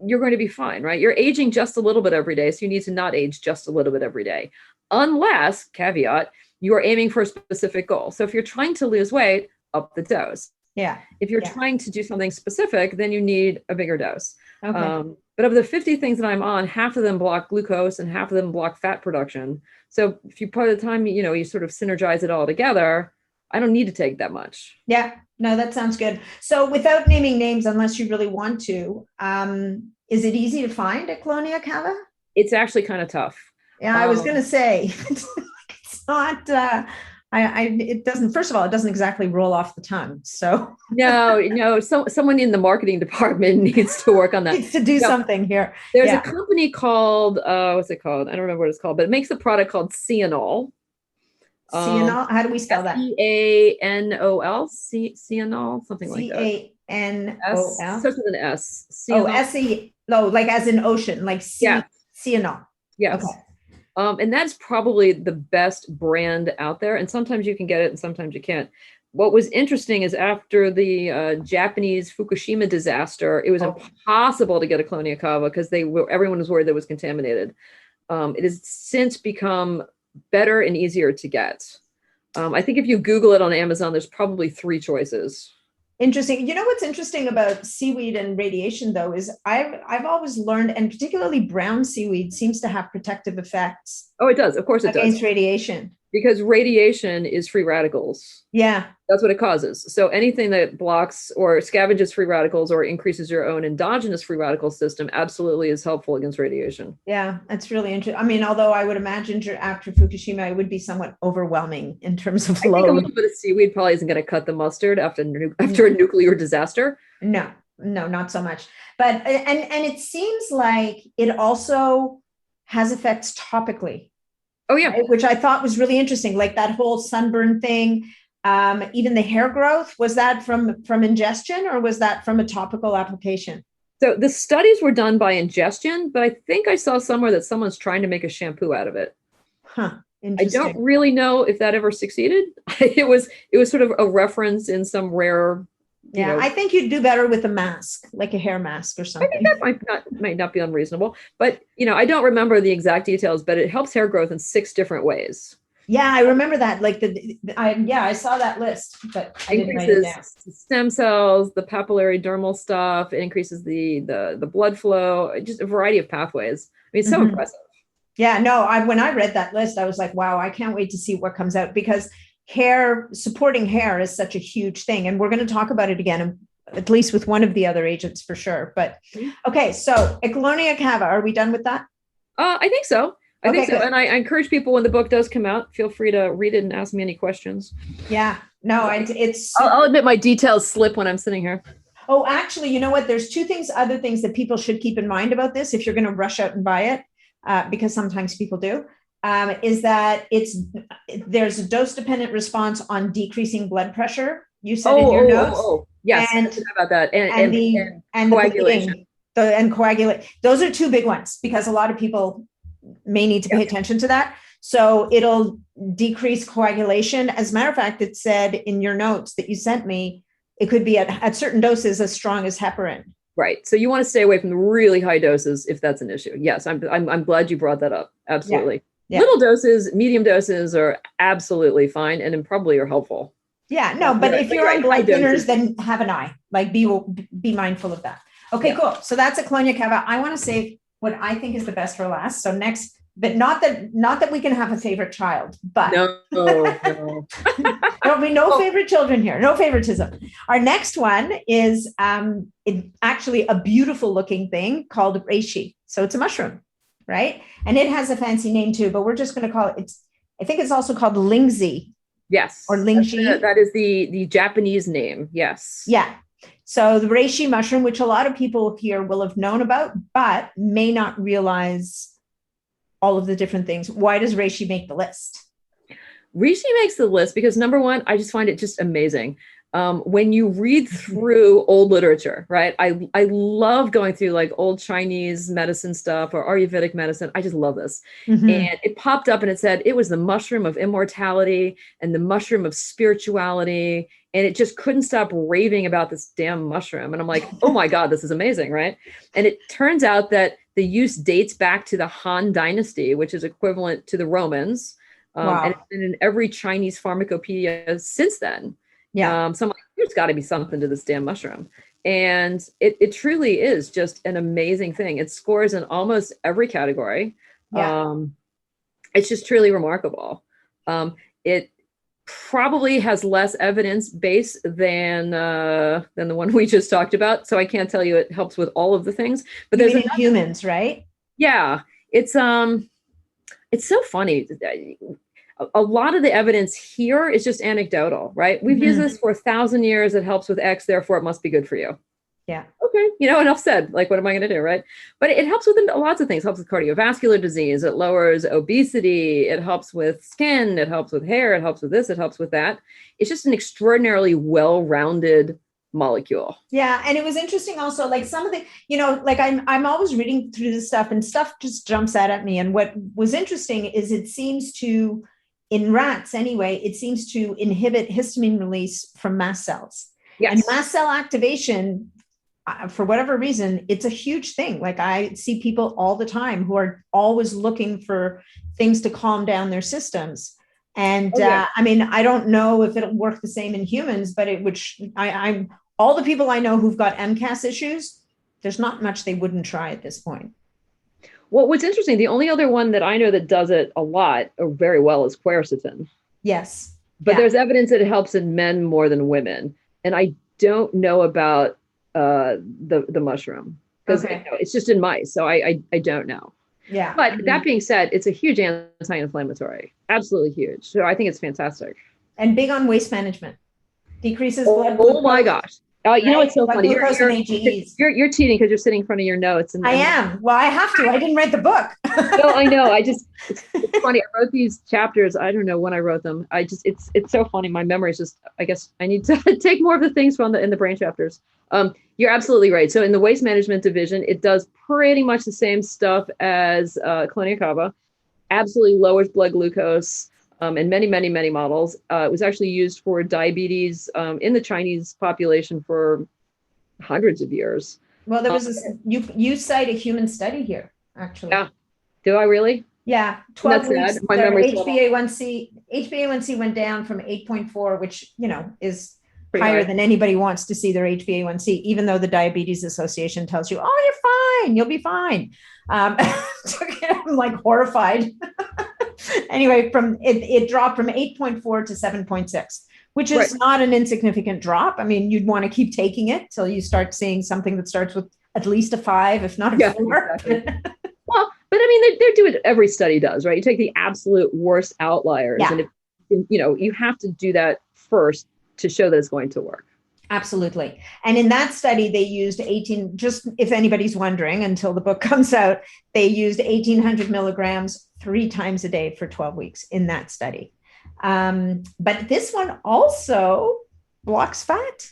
[SPEAKER 2] you're going to be fine, right? You're aging just a little bit every day. So you need to not age just a little bit every day. Unless, caveat, you are aiming for a specific goal. So if you're trying to lose weight, up the dose.
[SPEAKER 1] Yeah.
[SPEAKER 2] If you're trying to do something specific, then you need a bigger dose.
[SPEAKER 1] Okay.
[SPEAKER 2] But of the 50 things that I'm on, half of them block glucose and half of them block fat production. So if you by the time, you sort of synergize it all together, I don't need to take that much.
[SPEAKER 1] Yeah, no, that sounds good. So without naming names, unless you really want to, is it easy to find Ecklonia cava?
[SPEAKER 2] It's actually kind of tough.
[SPEAKER 1] Yeah, I was going to say, it's not, it doesn't, first of all, it doesn't exactly roll off the tongue. So
[SPEAKER 2] no. So someone in the marketing department needs to work on that.
[SPEAKER 1] Needs to do something here.
[SPEAKER 2] There's a company called, what's it called? I don't remember what it's called, but it makes a product called Cianol.
[SPEAKER 1] Cianol? How do we spell that?
[SPEAKER 2] Cianol, Cianol, something like that.
[SPEAKER 1] Cianol.
[SPEAKER 2] Starts with an S.
[SPEAKER 1] Cianol. Oh, S-E, no, like as in ocean, like Cianol.
[SPEAKER 2] Yes.
[SPEAKER 1] Okay.
[SPEAKER 2] And that's probably the best brand out there. And sometimes you can get it and sometimes you can't. What was interesting is after the Japanese Fukushima disaster, it was impossible to get Ecklonia cava because everyone was worried that it was contaminated. It has since become better and easier to get. I think if you Google it on Amazon, there's probably 3 choices.
[SPEAKER 1] Interesting. You know what's interesting about seaweed and radiation, though, is I've always learned, and particularly brown seaweed seems to have protective effects.
[SPEAKER 2] Oh, it does. Of course it does.
[SPEAKER 1] Against radiation.
[SPEAKER 2] Because radiation is free radicals.
[SPEAKER 1] Yeah.
[SPEAKER 2] That's what it causes. So anything that blocks or scavenges free radicals or increases your own endogenous free radical system absolutely is helpful against radiation.
[SPEAKER 1] Yeah, that's really interesting. I mean, although I would imagine after Fukushima, it would be somewhat overwhelming in terms of load.
[SPEAKER 2] I think a little bit of seaweed probably isn't going to cut the mustard after a nuclear disaster.
[SPEAKER 1] No, not so much. But, and it seems like it also has effects topically.
[SPEAKER 2] Oh, yeah.
[SPEAKER 1] Right? Which I thought was really interesting, like that whole sunburn thing. Even the hair growth, was that from ingestion or was that from a topical application?
[SPEAKER 2] So the studies were done by ingestion, but I think I saw somewhere that someone's trying to make a shampoo out of it.
[SPEAKER 1] Huh.
[SPEAKER 2] I don't really know if that ever succeeded. It was sort of a reference in some rare.
[SPEAKER 1] I think you'd do better with a mask, like a hair mask or something.
[SPEAKER 2] I think that might not be unreasonable, but I don't remember the exact details, but it helps hair growth in 6 different ways.
[SPEAKER 1] Yeah, I remember that. Like I saw that list, but I didn't write it down.
[SPEAKER 2] Stem cells, the papillary dermal stuff. It increases the blood flow, just a variety of pathways. I mean, it's so impressive.
[SPEAKER 1] Yeah, no, when I read that list, I was like, wow, I can't wait to see what comes out, because supporting hair is such a huge thing. And we're going to talk about it again, at least with one of the other agents for sure. But okay, so Ecklonia cava, are we done with that?
[SPEAKER 2] I think so. I think so.
[SPEAKER 1] Good.
[SPEAKER 2] And I encourage people, when the book does come out, feel free to read it and ask me any questions.
[SPEAKER 1] Yeah, no, it's.
[SPEAKER 2] I'll admit my details slip when I'm sitting here.
[SPEAKER 1] Oh, actually, you know what? There's other things that people should keep in mind about this if you're going to rush out and buy it, because sometimes people do. Is that there's a dose-dependent response on decreasing blood pressure. You said in your notes.
[SPEAKER 2] Yes, and about that, and coagulation.
[SPEAKER 1] And coagulate. Those are 2 big ones, because a lot of people may need to pay attention to that. So it'll decrease coagulation. As a matter of fact, it said in your notes that you sent me, it could be at certain doses as strong as heparin.
[SPEAKER 2] Right. So you want to stay away from the really high doses if that's an issue. Yes, I'm glad you brought that up. Absolutely. Yeah. Yeah. Little doses, medium doses are absolutely fine and probably are helpful.
[SPEAKER 1] Yeah, no, but if you're on blood thinners, then have an eye. Like be mindful of that. Okay, cool. So that's Ecklonia cava. I want to save what I think is the best for last. So next, but not that we can have a favorite child, but
[SPEAKER 2] no.
[SPEAKER 1] There'll be no favorite children here, no favoritism. Our next one is actually a beautiful looking thing called reishi. So it's a mushroom, right? And it has a fancy name too, but we're just going to call it, I think it's also called lingzi.
[SPEAKER 2] Yes.
[SPEAKER 1] Or lingji.
[SPEAKER 2] That is the Japanese name. Yes.
[SPEAKER 1] Yeah. So the reishi mushroom, which a lot of people here will have known about, but may not realize all of the different things. Why does reishi make the list?
[SPEAKER 2] Reishi makes the list because number one, I just find it just amazing. When you read through old literature, right? I love going through like old Chinese medicine stuff or Ayurvedic medicine. I just love this.
[SPEAKER 1] Mm-hmm.
[SPEAKER 2] And it popped up and it said it was the mushroom of immortality and the mushroom of spirituality. And it just couldn't stop raving about this damn mushroom. And I'm like, oh my God, this is amazing, right? And it turns out that the use dates back to the Han Dynasty, which is equivalent to the Romans.
[SPEAKER 1] Wow.
[SPEAKER 2] And it's been in every Chinese pharmacopoeia since then.
[SPEAKER 1] Yeah.
[SPEAKER 2] So I'm like, there's got to be something to this damn mushroom. And it truly is just an amazing thing. It scores in almost every category.
[SPEAKER 1] Yeah.
[SPEAKER 2] It's just truly remarkable. It probably has less evidence base than the one we just talked about. So I can't tell you it helps with all of the things. But there's
[SPEAKER 1] humans, right?
[SPEAKER 2] Yeah. It's so funny. A lot of the evidence here is just anecdotal, right? We've used this for 1,000 years. It helps with X, therefore it must be good for you.
[SPEAKER 1] Yeah.
[SPEAKER 2] Okay. Enough said. Like, what am I going to do, right? But it helps with lots of things. It helps with cardiovascular disease. It lowers obesity. It helps with skin. It helps with hair. It helps with this. It helps with that. It's just an extraordinarily well-rounded molecule.
[SPEAKER 1] Yeah. And it was interesting also, like some of the, like I'm always reading through this stuff and stuff just jumps out at me. And what was interesting is it seems to, in rats anyway, it seems to inhibit histamine release from mast cells. Yes. And mast cell activation, for whatever reason, it's a huge thing. Like I see people all the time who are always looking for things to calm down their systems. And I mean, I don't know if it'll work the same in humans, but I'm all the people I know who've got MCAS issues, there's not much they wouldn't try at this point.
[SPEAKER 2] Well, what's interesting, the only other one that I know that does it a lot or very well is quercetin.
[SPEAKER 1] Yes.
[SPEAKER 2] But there's evidence that it helps in men more than women. And I don't know about the mushroom because it's just in mice. So I don't know.
[SPEAKER 1] Yeah.
[SPEAKER 2] But that being said, it's a huge anti-inflammatory. Absolutely huge. So I think it's fantastic.
[SPEAKER 1] And big on waste management. Decreases blood glucose.
[SPEAKER 2] Oh my gosh. You know, it's so funny. You're cheating because you're sitting in front of your notes.
[SPEAKER 1] I am. Well, I have to. I didn't write the book.
[SPEAKER 2] No, I know. It's funny. I wrote these chapters. I don't know when I wrote them. It's so funny. My memory is just, I guess I need to take more of the things from in the brain chapters. You're absolutely right. So in the waste management division, it does pretty much the same stuff as Ecklonia cava. Absolutely lowers blood glucose. In many, many, many models. It was actually used for diabetes in the Chinese population for hundreds of years.
[SPEAKER 1] Well, there was you cite a human study here, actually.
[SPEAKER 2] Yeah. Do I really?
[SPEAKER 1] Yeah. 12 weeks. My HbA1c went down from 8.4, which, is pretty higher than anybody wants to see their HbA1c, even though the Diabetes Association tells you, oh, you're fine, you'll be fine. I'm like horrified. Anyway, it dropped from 8.4 to 7.6, which is not an insignificant drop. I mean, you'd want to keep taking it till you start seeing something that starts with at least a 5, if not a 4.
[SPEAKER 2] Exactly. Well, but I mean, they do it. Every study does, right? You take the absolute worst outliers, and you have to do that first to show that it's going to work.
[SPEAKER 1] Absolutely. And in that study, they used 18, just if anybody's wondering, until the book comes out, they used 1,800 milligrams 3 times a day for 12 weeks in that study. But this one also blocks fat.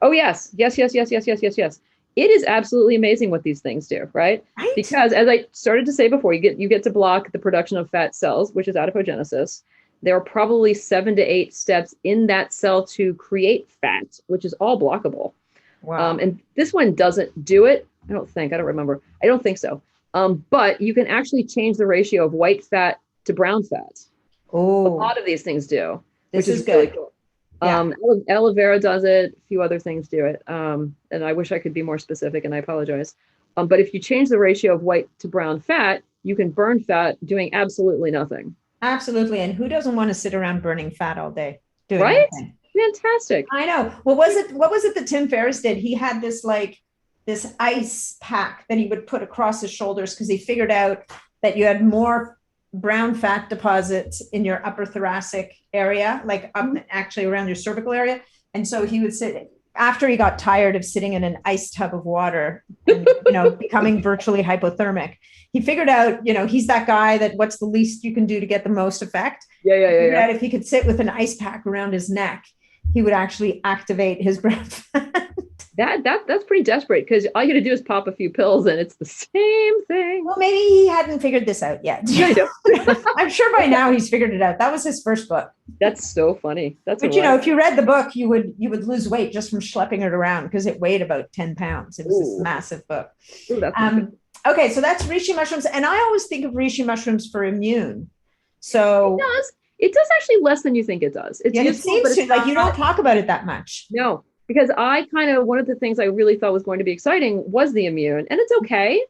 [SPEAKER 2] Oh, yes. Yes. It is absolutely amazing what these things do, right? Because as I started to say before, you get to block the production of fat cells, which is adipogenesis. There are probably 7 to 8 steps in that cell to create fat, which is all blockable.
[SPEAKER 1] Wow.
[SPEAKER 2] And this one doesn't do it. I don't remember. I don't think so. But you can actually change the ratio of white fat to brown fat.
[SPEAKER 1] Oh,
[SPEAKER 2] a lot of these things do,
[SPEAKER 1] which is
[SPEAKER 2] really
[SPEAKER 1] good.
[SPEAKER 2] Cool.
[SPEAKER 1] Yeah.
[SPEAKER 2] Aloe vera does it. A few other things do it. And I wish I could be more specific, and I apologize. But if you change the ratio of white to brown fat, you can burn fat doing absolutely nothing.
[SPEAKER 1] Absolutely. And who doesn't want to sit around burning fat all day?
[SPEAKER 2] Right? Nothing? Fantastic.
[SPEAKER 1] I know. What was it that Tim Ferriss did? He had this ice pack that he would put across his shoulders because he figured out that you had more brown fat deposits in your upper thoracic area, like up actually around your cervical area. And so he would sit after he got tired of sitting in an ice tub of water and, becoming virtually hypothermic, he figured out, he's that guy that what's the least you can do to get the most effect.
[SPEAKER 2] Yeah.
[SPEAKER 1] If he could sit with an ice pack around his neck, he would actually activate his breath.
[SPEAKER 2] That's pretty desperate, because all you got to do is pop a few pills and it's the same thing.
[SPEAKER 1] Well, maybe he hadn't figured this out yet. I'm sure by now he's figured it out. That was his first book.
[SPEAKER 2] That's so funny. But
[SPEAKER 1] if you read the book, you would lose weight just from schlepping it around, because it weighed about 10 pounds. It was this massive book.
[SPEAKER 2] Ooh, that's
[SPEAKER 1] okay, so that's reishi mushrooms, and I always think of reishi mushrooms for immune. So
[SPEAKER 2] it does actually less than you think it does.
[SPEAKER 1] It seems to, like, you don't talk about it that much.
[SPEAKER 2] No. Because one of the things I really thought was going to be exciting was the immune, and it's okay.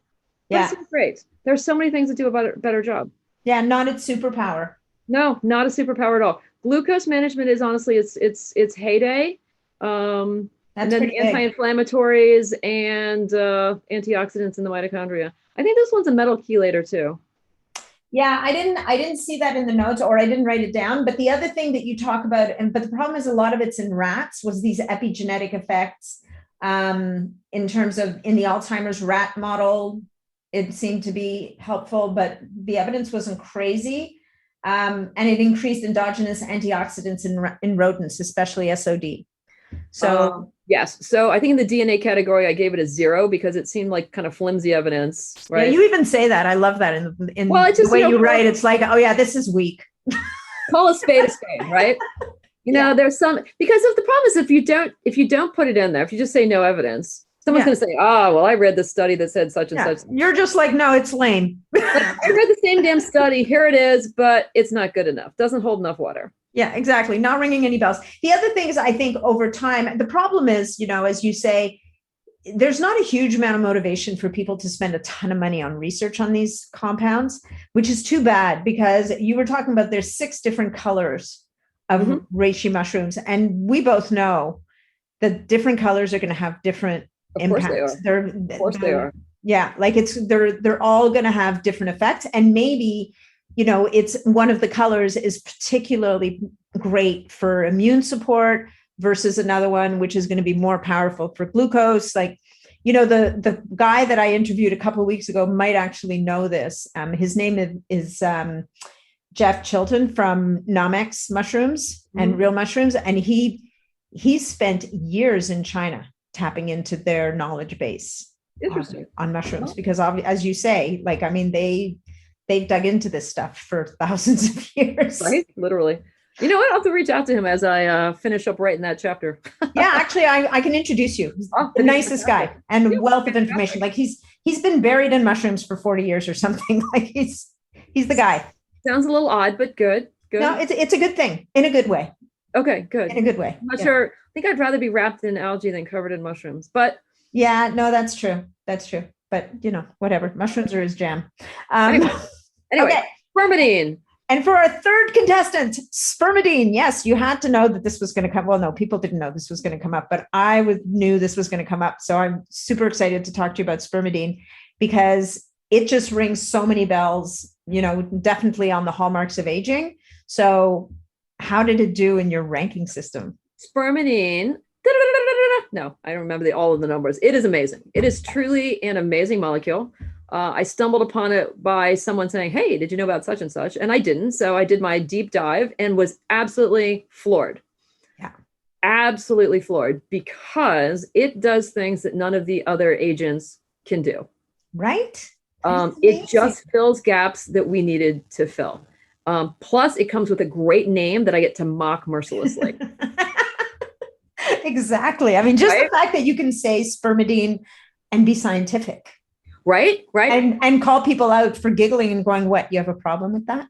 [SPEAKER 1] Yeah.
[SPEAKER 2] It's great. There's so many things that do a better job.
[SPEAKER 1] Yeah. Not its superpower.
[SPEAKER 2] No, not a superpower at all. Glucose management is honestly its heyday. And then the anti-inflammatories and antioxidants in the mitochondria. I think this one's a metal chelator too.
[SPEAKER 1] Yeah, I didn't see that in the notes, or I didn't write it down. But the other thing that you talk about, but the problem is a lot of it's in rats, was these epigenetic effects. In terms of in the Alzheimer's rat model, it seemed to be helpful, but the evidence wasn't crazy. And it increased endogenous antioxidants in rodents, especially SOD. So
[SPEAKER 2] yes. So I think in the DNA category, I gave it a 0 because it seemed like kind of flimsy evidence, right?
[SPEAKER 1] Yeah, you even say that. I love that in
[SPEAKER 2] it's just,
[SPEAKER 1] the way you write. It's like, oh yeah, this is weak.
[SPEAKER 2] Call a spade, right? There's some, because of the problem is if you don't put it in there, if you just say no evidence, someone's going to say, well, I read the study that said such and such.
[SPEAKER 1] You're just like, no, it's lame.
[SPEAKER 2] I read the same damn study. Here it is, but it's not good enough. Doesn't hold enough water.
[SPEAKER 1] Yeah, exactly. Not ringing any bells. The other thing is, I think over time, the problem is, as you say, there's not a huge amount of motivation for people to spend a ton of money on research on these compounds, which is too bad, because you were talking about there's 6 different colors of reishi mushrooms. And we both know that different colors are going to have different impacts.
[SPEAKER 2] Of course they are.
[SPEAKER 1] Yeah, like they're all going to have different effects. And maybe it's one of the colors is particularly great for immune support versus another one, which is going to be more powerful for glucose. Like, the guy that I interviewed a couple of weeks ago might actually know this. His name is Jeff Chilton from Namex mushrooms and real mushrooms. And he spent years in China tapping into their knowledge base on mushrooms, because as you say, like, I mean, they've dug into this stuff for thousands of years.
[SPEAKER 2] Right? Literally. You know what? I'll have to reach out to him as I finish up writing that chapter.
[SPEAKER 1] Yeah, actually, I can introduce you. He's the nicest guy and wealth of information. Like he's been buried in mushrooms for 40 years or something. Like he's the guy.
[SPEAKER 2] Sounds a little odd, but good.
[SPEAKER 1] No, it's a good thing in a good way.
[SPEAKER 2] Okay, good.
[SPEAKER 1] In a good way.
[SPEAKER 2] I'm not sure. I think I'd rather be wrapped in algae than covered in mushrooms. But
[SPEAKER 1] yeah, no, that's true. That's true. But whatever. Mushrooms are his jam.
[SPEAKER 2] Anyway,
[SPEAKER 1] okay.
[SPEAKER 2] Spermidine.
[SPEAKER 1] And for our third contestant, spermidine. Yes, you had to know that this was going to come. Well, no, people didn't know this was going to come up, but I knew this was going to come up. So I'm super excited to talk to you about spermidine, because it just rings so many bells, definitely on the hallmarks of aging. So how did it do in your ranking system?
[SPEAKER 2] Spermidine. No, I don't remember all of the numbers. It is amazing. It is truly an amazing molecule. I stumbled upon it by someone saying, hey, did you know about such and such? And I didn't. So I did my deep dive and was absolutely floored.
[SPEAKER 1] Yeah.
[SPEAKER 2] Absolutely floored, because it does things that none of the other agents can do.
[SPEAKER 1] Right?
[SPEAKER 2] It just fills gaps that we needed to fill. Plus, it comes with a great name that I get to mock mercilessly.
[SPEAKER 1] Exactly. I mean, just the fact that you can say spermidine and be scientific.
[SPEAKER 2] Right.
[SPEAKER 1] And call people out for giggling and going, what, you have a problem with that?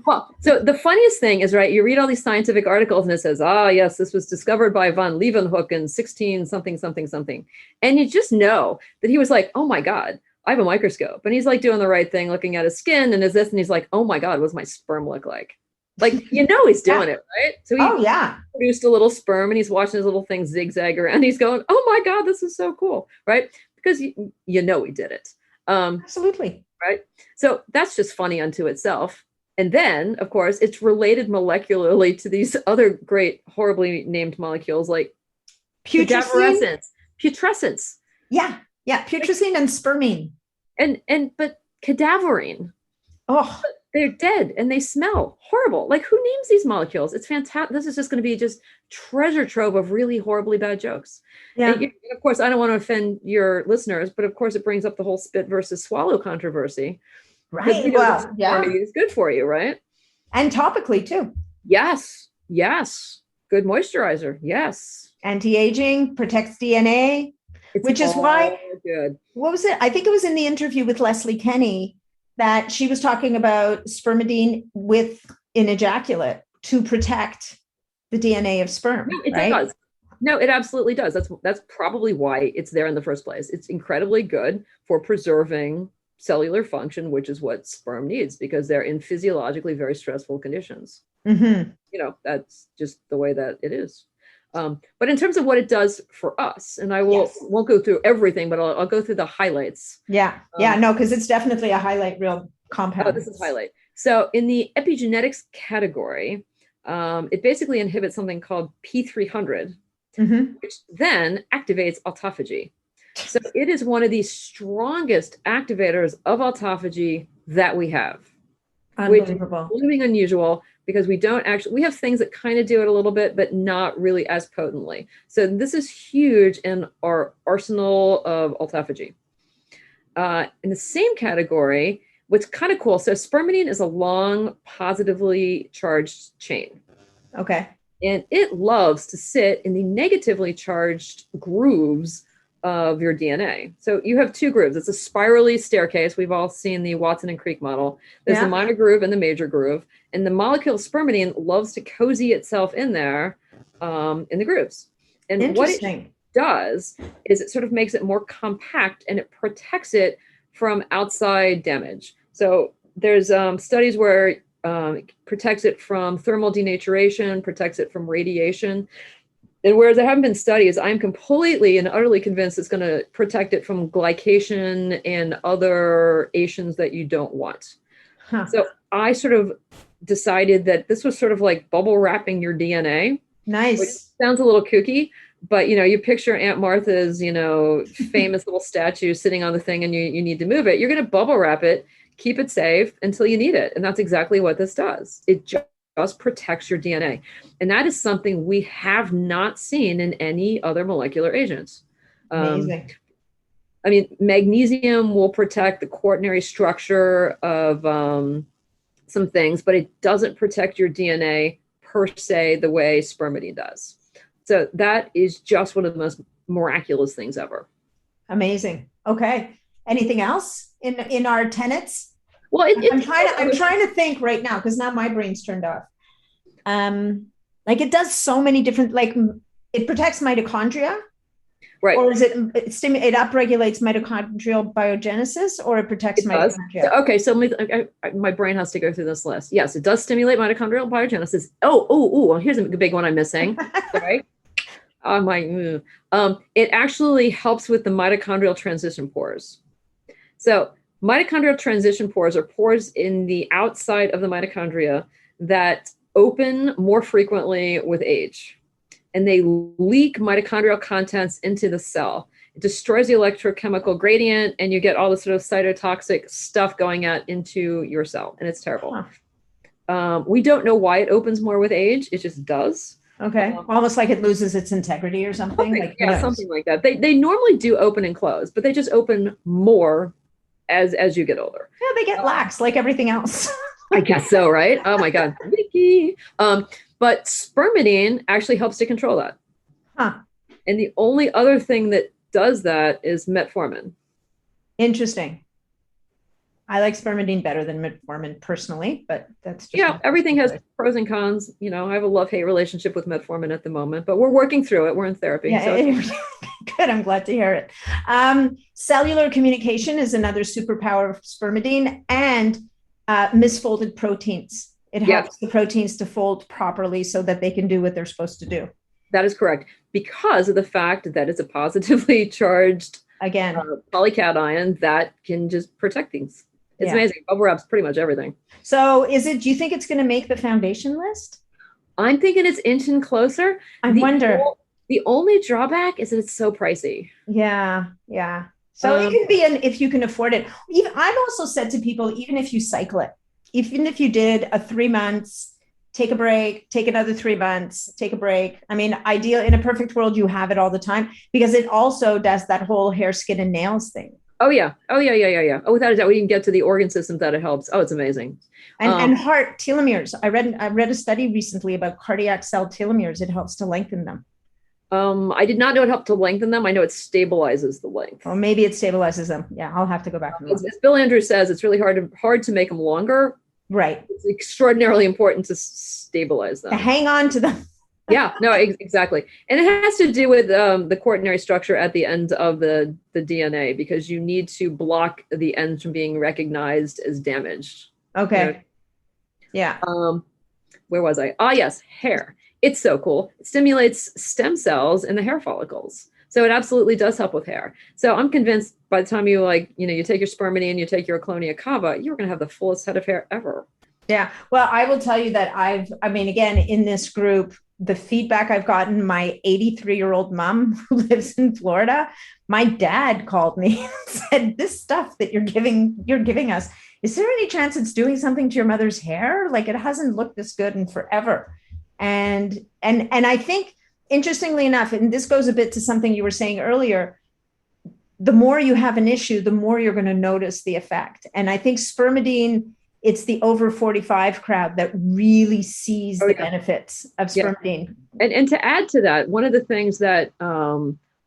[SPEAKER 2] Well, so the funniest thing is, right, you read all these scientific articles and it says, yes, this was discovered by von Leeuwenhoek in 16 something, something, something. And you just know that he was like, oh my God, I have a microscope. And he's like doing the right thing, looking at his skin and is this, and he's like, oh my God, what's my sperm look like? Like, he's doing it, right? So he produced a little sperm and he's watching his little thing zigzag around. He's going, oh my God, this is so cool, right? Because he did it.
[SPEAKER 1] Absolutely.
[SPEAKER 2] Right. So that's just funny unto itself. And then, of course, it's related molecularly to these other great, horribly named molecules like
[SPEAKER 1] Putrescine.
[SPEAKER 2] Putrescence.
[SPEAKER 1] Yeah. Putrescine and spermine.
[SPEAKER 2] But cadaverine.
[SPEAKER 1] Oh,
[SPEAKER 2] they're dead and they smell horrible. Like, who names these molecules? It's fantastic. This is just going to be just treasure trove of really horribly bad jokes.
[SPEAKER 1] yeah.
[SPEAKER 2] And of course, I don't want to offend your listeners, but of course it brings up the whole spit versus swallow controversy.
[SPEAKER 1] Right. Well, yeah.
[SPEAKER 2] It's good for you, right?
[SPEAKER 1] And topically too.
[SPEAKER 2] Yes. Good moisturizer. Yes.
[SPEAKER 1] Anti-aging, protects DNA, which is why,
[SPEAKER 2] good.
[SPEAKER 1] What was it? I think it was in the interview with Leslie Kenny that she was talking about spermidine in ejaculate to protect the DNA of sperm.
[SPEAKER 2] No, it does. No, it absolutely does. That's probably why it's there in the first place. It's incredibly good for preserving cellular function, which is what sperm needs, because they're in physiologically very stressful conditions.
[SPEAKER 1] Mm-hmm.
[SPEAKER 2] That's just the way that it is. But in terms of what it does for us, and I won't go through everything, but I'll go through the highlights.
[SPEAKER 1] Yeah. No, because it's definitely a highlight reel compound.
[SPEAKER 2] Oh, this is highlight. So in the epigenetics category, it basically inhibits something called P300, which then activates autophagy. So it is one of the strongest activators of autophagy that we have.
[SPEAKER 1] Unbelievable.
[SPEAKER 2] Which is blooming unusual, because we have things that kind of do it a little bit, but not really as potently. So this is huge in our arsenal of autophagy. In the same category, what's kind of cool, so spermidine is a long positively charged chain.
[SPEAKER 1] Okay.
[SPEAKER 2] And it loves to sit in the negatively charged grooves of your DNA. So you have two grooves. It's a spirally staircase. We've all seen the Watson and Crick model. There's the minor groove and the major groove. And the molecule spermidine loves to cozy itself in there in the grooves. And what it does is it sort of makes it more compact and it protects it from outside damage. So there's studies where it protects it from thermal denaturation, protects it from radiation. And whereas there haven't been studies, I'm completely and utterly convinced it's going to protect it from glycation and other ations that you don't want. So I sort of decided that this was sort of like bubble wrapping your DNA.
[SPEAKER 1] Nice.
[SPEAKER 2] Which sounds a little kooky, but you picture Aunt Martha's, famous little statue sitting on the thing, and you need to move it. You're going to bubble wrap it, keep it safe until you need it. And that's exactly what this does. It just protects your DNA. And that is something we have not seen in any other molecular agents.
[SPEAKER 1] Amazing.
[SPEAKER 2] Magnesium will protect the quaternary structure of some things, but it doesn't protect your DNA per se the way spermidine does. So that is just one of the most miraculous things ever.
[SPEAKER 1] Amazing. Okay. Anything else in our tenets?
[SPEAKER 2] Well,
[SPEAKER 1] I'm trying to think right now, because now my brain's turned off. It does so many different, it protects mitochondria,
[SPEAKER 2] right?
[SPEAKER 1] Or is it upregulates mitochondrial biogenesis, or it protects mitochondria?
[SPEAKER 2] Okay, so my brain has to go through this list. Yes, it does stimulate mitochondrial biogenesis. Oh, here's a big one I'm missing. Right? It actually helps with the mitochondrial transition pores. So mitochondrial transition pores are pores in the outside of the mitochondria that open more frequently with age. And they leak mitochondrial contents into the cell. It destroys the electrochemical gradient, and you get all the sort of cytotoxic stuff going out into your cell. And it's terrible. We don't know why it opens more with age. It just does.
[SPEAKER 1] Okay. Almost like it loses its integrity or something.
[SPEAKER 2] Something like that. They normally do open and close, but they just open more as you get older.
[SPEAKER 1] Yeah, they get lax like everything else.
[SPEAKER 2] I guess so, right? Oh my God. But spermidine actually helps to control that. And the only other thing that does that is metformin.
[SPEAKER 1] Interesting. I like spermidine better than metformin personally, but that's just
[SPEAKER 2] everything has pros and cons. I have a love-hate relationship with metformin at the moment, but we're working through it. We're in therapy.
[SPEAKER 1] Good. I'm glad to hear it. Cellular communication is another superpower of spermidine, and misfolded proteins. It helps the proteins to fold properly so that they can do what they're supposed to do.
[SPEAKER 2] That is correct, because of the fact that it's a positively charged polycation that can just protect things. It's amazing. Bubble wraps pretty much everything.
[SPEAKER 1] So do you think it's going to make the foundation list?
[SPEAKER 2] I'm thinking it's inching closer.
[SPEAKER 1] I wonder.
[SPEAKER 2] The only drawback is that it's so pricey.
[SPEAKER 1] Yeah. Yeah. So it can be if you can afford it. Even, I've also said to people, even if you cycle it, even if you did a 3 months, take a break, take another 3 months, take a break. I mean, ideal in a perfect world, you have it all the time because it also does that whole hair, skin, and nails thing.
[SPEAKER 2] Oh yeah. Oh yeah. Oh, without a doubt, we can get to the organ systems that it helps. Oh, it's amazing.
[SPEAKER 1] And heart telomeres. I read a study recently about cardiac cell telomeres. It helps to lengthen them.
[SPEAKER 2] I did not know it helped to lengthen them. I know it stabilizes the length.
[SPEAKER 1] Or maybe it stabilizes them. Yeah, I'll have to go back and look.
[SPEAKER 2] As Bill Andrews says, it's really hard to make them longer.
[SPEAKER 1] Right.
[SPEAKER 2] It's extraordinarily important to stabilize them.
[SPEAKER 1] To hang on to them.
[SPEAKER 2] Yeah, no, exactly. And it has to do with the quaternary structure at the end of the DNA, because you need to block the ends from being recognized as damaged.
[SPEAKER 1] Okay. Yeah.
[SPEAKER 2] Where was I? Yes, hair. It's so cool. It stimulates stem cells in the hair follicles. So it absolutely does help with hair. So I'm convinced by the time you you take your spermidine, you take your Ecklonia cava, you're going to have the fullest head of hair ever.
[SPEAKER 1] Yeah. Well, I will tell you that again, in this group, the feedback I've gotten, my 83-year-old mom who lives in Florida, my dad called me and said, this stuff that you're giving us, is there any chance it's doing something to your mother's hair? Like, it hasn't looked this good in forever. And I think, interestingly enough, and this goes a bit to something you were saying earlier, the more you have an issue, the more you're going to notice the effect. And I think spermidine, it's the over 45 crowd that really sees the benefits of spermidine.
[SPEAKER 2] Yeah. And to add to that, one of the things that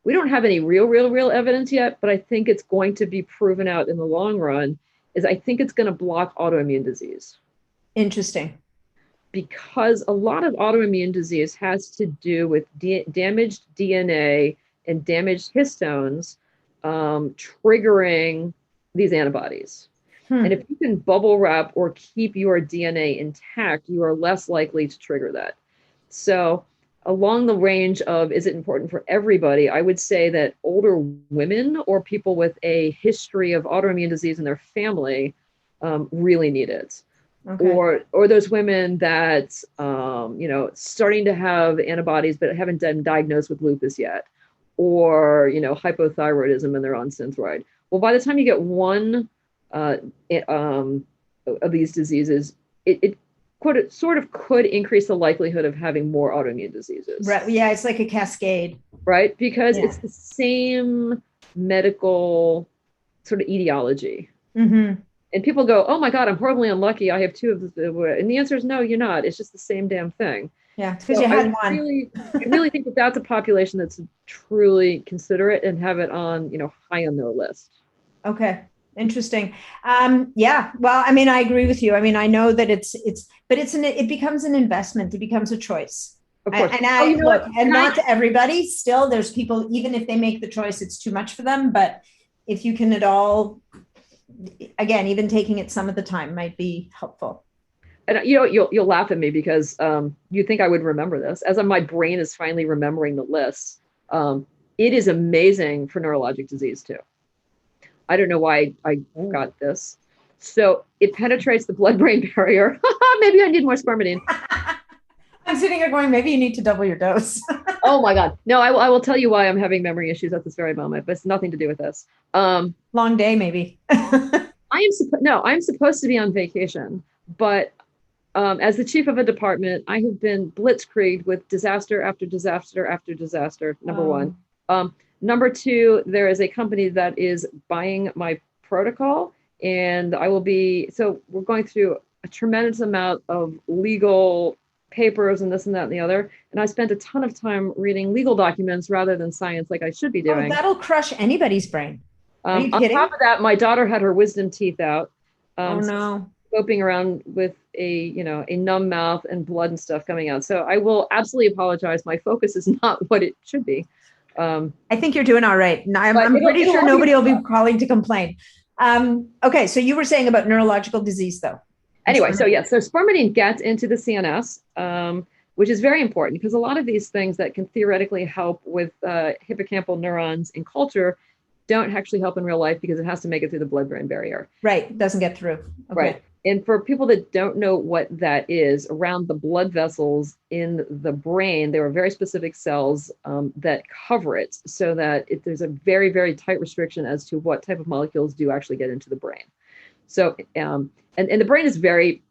[SPEAKER 2] we don't have any real evidence yet, but I think it's going to be proven out in the long run, is I think it's going to block autoimmune disease.
[SPEAKER 1] Interesting.
[SPEAKER 2] Because a lot of autoimmune disease has to do with damaged DNA and damaged histones triggering these antibodies. And if you can bubble wrap or keep your DNA intact, you are less likely to trigger that. So along the range of, is it important for everybody? I would say that older women or people with a history of autoimmune disease in their family really need it. Okay. Or those women that, starting to have antibodies, but haven't been diagnosed with lupus yet, or, hypothyroidism and they're on Synthroid. Well, by the time you get one of these diseases, it sort of could increase the likelihood of having more autoimmune diseases.
[SPEAKER 1] Right. Yeah, it's like a cascade.
[SPEAKER 2] Right? Because it's the same medical sort of etiology. Mm-hmm. And people go, oh my God, I'm horribly unlucky. I have two of the, and the answer is no, you're not. It's just the same damn thing.
[SPEAKER 1] Yeah, because you had one.
[SPEAKER 2] I really think that that's a population that's truly considerate and have it on, high on their list.
[SPEAKER 1] Okay. Interesting. Yeah. Well, I mean, I agree with you. I mean, I know that it becomes an investment. It becomes a choice.
[SPEAKER 2] Of course.
[SPEAKER 1] Not to everybody. Still, there's people, even if they make the choice, it's too much for them. But if you can at all, again, even taking it some of the time might be helpful.
[SPEAKER 2] And you'll laugh at me because you think I would remember this. As my brain is finally remembering the list, it is amazing for neurologic disease too. I don't know why I got this. So it penetrates the blood-brain barrier. Maybe I need more spermidine.
[SPEAKER 1] I'm sitting here going, maybe you need to double your dose.
[SPEAKER 2] Oh my God. No, I will tell you why I'm having memory issues at this very moment, but it's nothing to do with this.
[SPEAKER 1] Long day, maybe.
[SPEAKER 2] I'm supposed to be on vacation, but as the chief of a department, I have been blitzkrieged with disaster after disaster after disaster, number one. Number two, there is a company that is buying my protocol, and we're going through a tremendous amount of legal papers and this and that and the other. And I spent a ton of time reading legal documents rather than science like I should be doing.
[SPEAKER 1] Oh, that'll crush anybody's brain. Are you kidding?
[SPEAKER 2] On top of that, my daughter had her wisdom teeth out.
[SPEAKER 1] Oh no.
[SPEAKER 2] Scoping around with a numb mouth and blood and stuff coming out. So I will absolutely apologize. My focus is not what it should be.
[SPEAKER 1] I think you're doing all right. I'm pretty sure nobody will be calling to complain. Okay, so you were saying about neurological disease, though.
[SPEAKER 2] Anyway, so spermidine gets into the CNS, which is very important because a lot of these things that can theoretically help with hippocampal neurons in culture don't actually help in real life because it has to make it through the blood-brain barrier.
[SPEAKER 1] Right, it doesn't get through. Okay.
[SPEAKER 2] Right. And for people that don't know what that is, around the blood vessels in the brain, there are very specific cells that cover it, so that there's a very, very tight restriction as to what type of molecules do actually get into the brain. So, and the brain is very,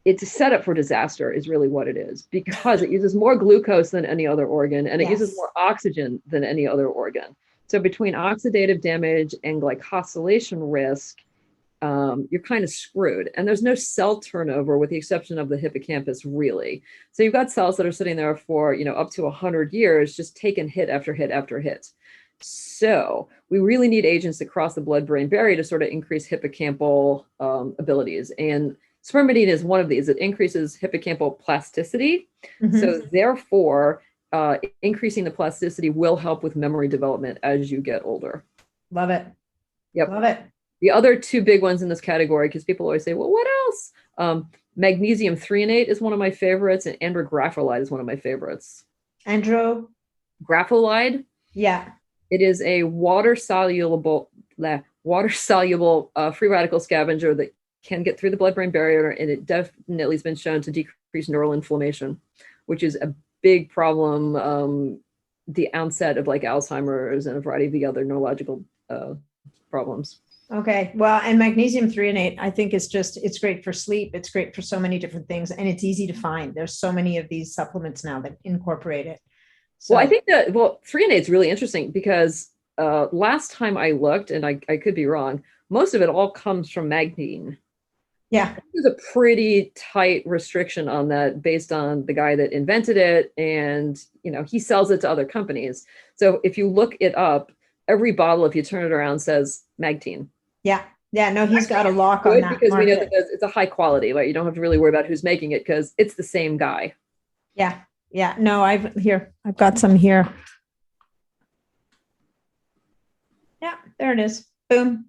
[SPEAKER 2] it's a setup for disaster is really what it is, because it uses more glucose than any other organ, and it uses more oxygen than any other organ. So between oxidative damage and glycosylation risk, you're kind of screwed. And there's no cell turnover with the exception of the hippocampus, really. So you've got cells that are sitting there for, up to 100 years, just taking hit after hit after hit. So we really need agents that cross the blood-brain barrier to sort of increase hippocampal abilities. And spermidine is one of these. It increases hippocampal plasticity. Mm-hmm. So therefore, increasing the plasticity will help with memory development as you get older.
[SPEAKER 1] Love it.
[SPEAKER 2] Yep.
[SPEAKER 1] Love it.
[SPEAKER 2] The other two big ones in this category, because people always say, well, what else? Magnesium threonate is one of my favorites, and andrographolide is one of my favorites. Grapholide?
[SPEAKER 1] Yeah.
[SPEAKER 2] It is a water-soluble free radical scavenger that can get through the blood-brain barrier, and it definitely has been shown to decrease neural inflammation, which is a big problem, the onset of Alzheimer's and a variety of the other neurological problems.
[SPEAKER 1] Okay. Well, and magnesium threonate, I think it's great for sleep. It's great for so many different things, and it's easy to find. There's so many of these supplements now that incorporate it. So,
[SPEAKER 2] well, I think threonate is really interesting because last time I looked, and I could be wrong, most of it all comes from magnesium.
[SPEAKER 1] Yeah.
[SPEAKER 2] There's a pretty tight restriction on that based on the guy that invented it. And, he sells it to other companies. So if you look it up, every bottle, if you turn it around, says magnesium.
[SPEAKER 1] Yeah. Yeah. No, he's got a lock on that.
[SPEAKER 2] Because market. We know that it's a high quality, right? You don't have to really worry about who's making it because it's the same guy.
[SPEAKER 1] Yeah. Yeah. No, I've got some here. Yeah, there it is. Boom.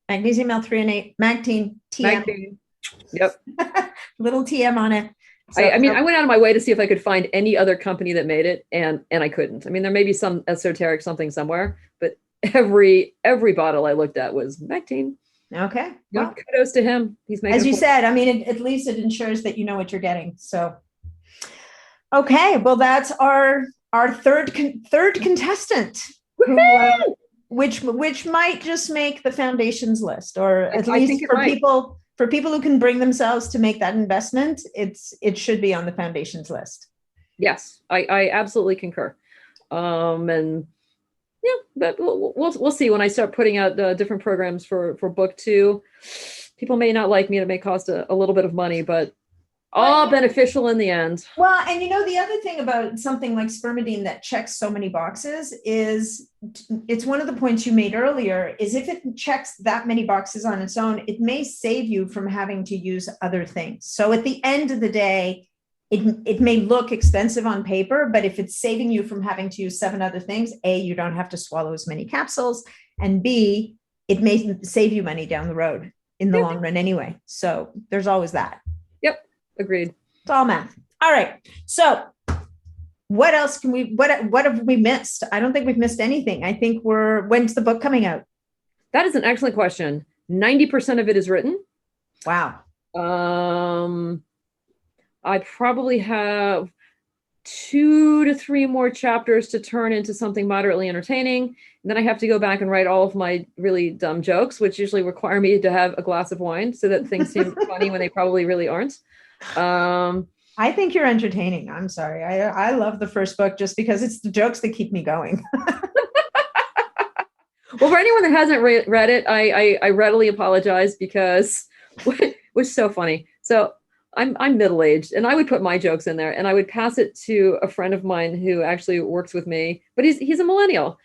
[SPEAKER 1] Magnesium L-threonate, Magtine, TM.
[SPEAKER 2] Magtine. Yep.
[SPEAKER 1] Little TM on it.
[SPEAKER 2] So, I went out of my way to see if I could find any other company that made it, and I couldn't. I mean, there may be some esoteric something somewhere, but every bottle I looked at was Magtine.
[SPEAKER 1] Okay.
[SPEAKER 2] Well, kudos to him. He's making,
[SPEAKER 1] as you said, I mean, at least it ensures that you know what you're getting. So, okay. Well, that's our third contestant, who, which might just make the foundations list, or at least for people who can bring themselves to make that investment, it should be on the foundations list.
[SPEAKER 2] Yes, I absolutely concur. And yeah, but we'll see when I start putting out different programs for book 2. People may not like me. It may cost a little bit of money, but all beneficial in the end.
[SPEAKER 1] Well, and the other thing about something like spermidine that checks so many boxes is, it's one of the points you made earlier, is if it checks that many boxes on its own, it may save you from having to use other things. So at the end of the day, it may look expensive on paper, but if it's saving you from having to use 7 other things, A, you don't have to swallow as many capsules, and B, it may save you money down the road in the long run anyway. So there's always that.
[SPEAKER 2] Yep. Agreed.
[SPEAKER 1] It's all math. All right. So what else what have we missed? I don't think we've missed anything. I think when's the book coming out?
[SPEAKER 2] That is an excellent question. 90% of it is written.
[SPEAKER 1] Wow.
[SPEAKER 2] I probably have 2 to 3 more chapters to turn into something moderately entertaining. And then I have to go back and write all of my really dumb jokes, which usually require me to have a glass of wine so that things seem funny when they probably really aren't.
[SPEAKER 1] I think you're entertaining. I'm sorry. I love the first book just because it's the jokes that keep me going.
[SPEAKER 2] Well, for anyone that hasn't read it, I readily apologize because it was so funny. So I'm middle-aged, and I would put my jokes in there, and I would pass it to a friend of mine who actually works with me, but he's a millennial.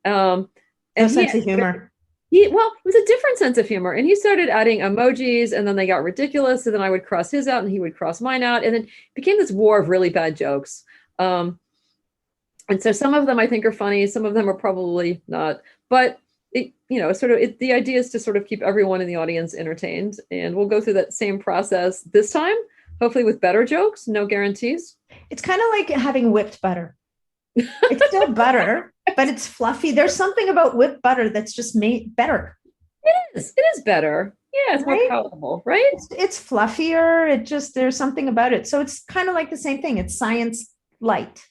[SPEAKER 1] No sense of humor.
[SPEAKER 2] It was a different sense of humor, and he started adding emojis, and then they got ridiculous, and then I would cross his out, and he would cross mine out, and then it became this war of really bad jokes. And so some of them I think are funny, some of them are probably not, but the idea is to sort of keep everyone in the audience entertained, and we'll go through that same process this time, hopefully with better jokes, no guarantees.
[SPEAKER 1] It's kind of like having whipped butter. It's still butter, but it's fluffy. There's something about whipped butter that's just made better.
[SPEAKER 2] It is better. Yeah, it's more
[SPEAKER 1] right?
[SPEAKER 2] palatable, right?
[SPEAKER 1] It's fluffier. There's something about it. So it's kind of like the same thing. It's science light.